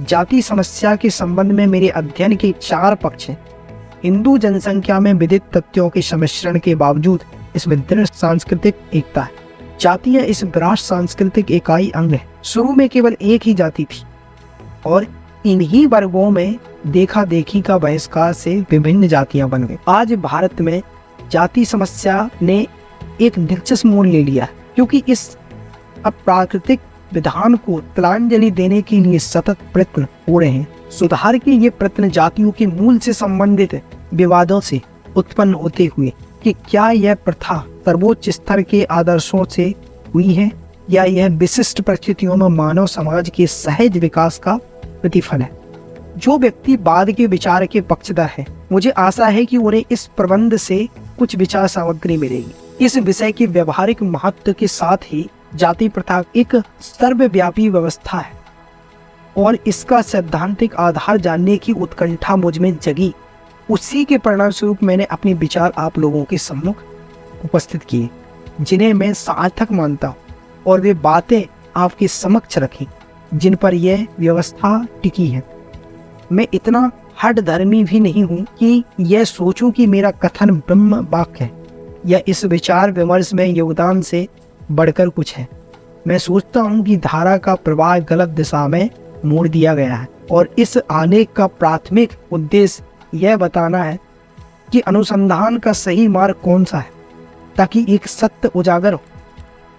जाति समस्या के संबंध में मेरे अध्ययन के 4 पक्ष हैं। हिंदू जनसंख्या में विविध तथ्यों के सम्मिश्रण के बावजूद इसमें दृढ़ सांस्कृतिक एकता है। जातियां इस विराट सांस्कृतिक इकाई अंग है। शुरू में केवल एक ही जाति थी और इन्हीं वर्गों में देखा देखी का बहिष्कार से विभिन्न जातियां बन गई। आज भारत में जाति समस्या ने एक दिलचस्प मोड़ ले लिया, क्योंकि इस अप्राकृतिक विधान को तिलांजलि देने के लिए सतत प्रयत्न हो रहे हैं। सुधार के ये प्रयत्न जातियों के मूल से संबंधित विवादों से उत्पन्न होते हुए कि क्या यह प्रथा सर्वोच्च स्तर के आदर्शों से हुई है या यह विशिष्ट परिस्थितियों में मानव समाज के सहज विकास का प्रतिफल है। जो व्यक्ति बाद के विचार के पक्षधर है, मुझे आशा है कि उन्हें इस प्रबंध से कुछ विचार सामग्री मिलेगी। इस विषय के व्यवहारिक महत्व के साथ ही जाति प्रथा एक सर्वव्यापी व्यवस्था है और इसका सैद्धांतिक आधार जानने की उत्कंठा मुझ में जगी। उसी के परिणाम स्वरूप मैंने अपने विचार आप लोगों के सम्मुख उपस्थित किए, जिन्हें मैं सार्थक मानता हूँ, और वे बातें आपके समक्ष रखी जिन पर यह व्यवस्था टिकी है। मैं इतना हठ धर्मी भी नहीं हूँ कि यह सोचूं कि मेरा कथन ब्रह्म वाक्य है या इस विचार विमर्श में योगदान से बढ़कर कुछ है। मैं सोचता हूँ कि धारा का प्रवाह गलत दिशा में मोड़ दिया गया है और इस आलेख का प्राथमिक उद्देश्य यह बताना है कि अनुसंधान का सही मार्ग कौन सा है, ताकि एक सत्य उजागर हो।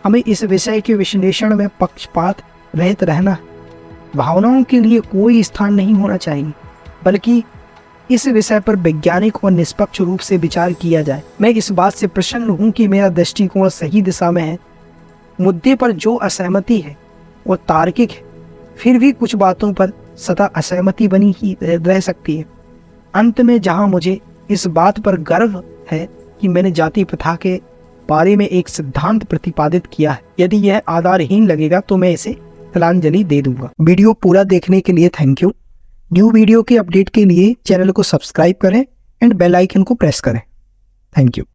हमें इस विषय के विश्लेषण में पक्षपात रहित रहना है। भावनाओं के लिए कोई स्थान नहीं होना चाहिए, बल्कि इस विषय पर वैज्ञानिक और निष्पक्ष रूप से विचार किया जाए। मैं इस बात से प्रसन्न हूँ कि मेरा दृष्टिकोण सही दिशा में है। मुद्दे पर जो असहमति है वो तार्किक है, फिर भी कुछ बातों पर सदा असहमति बनी ही रह सकती है। अंत में जहाँ मुझे इस बात पर गर्व है कि मैंने जाति प्रथा के बारे में एक सिद्धांत प्रतिपादित किया है, यदि यह आधारहीन लगेगा तो मैं इसे तिलांजलि दे दूंगा। वीडियो पूरा देखने के लिए थैंक यू। न्यू वीडियो के अपडेट के लिए चैनल को सब्सक्राइब करें एंड बेल आइकन को प्रेस करें। Thank you.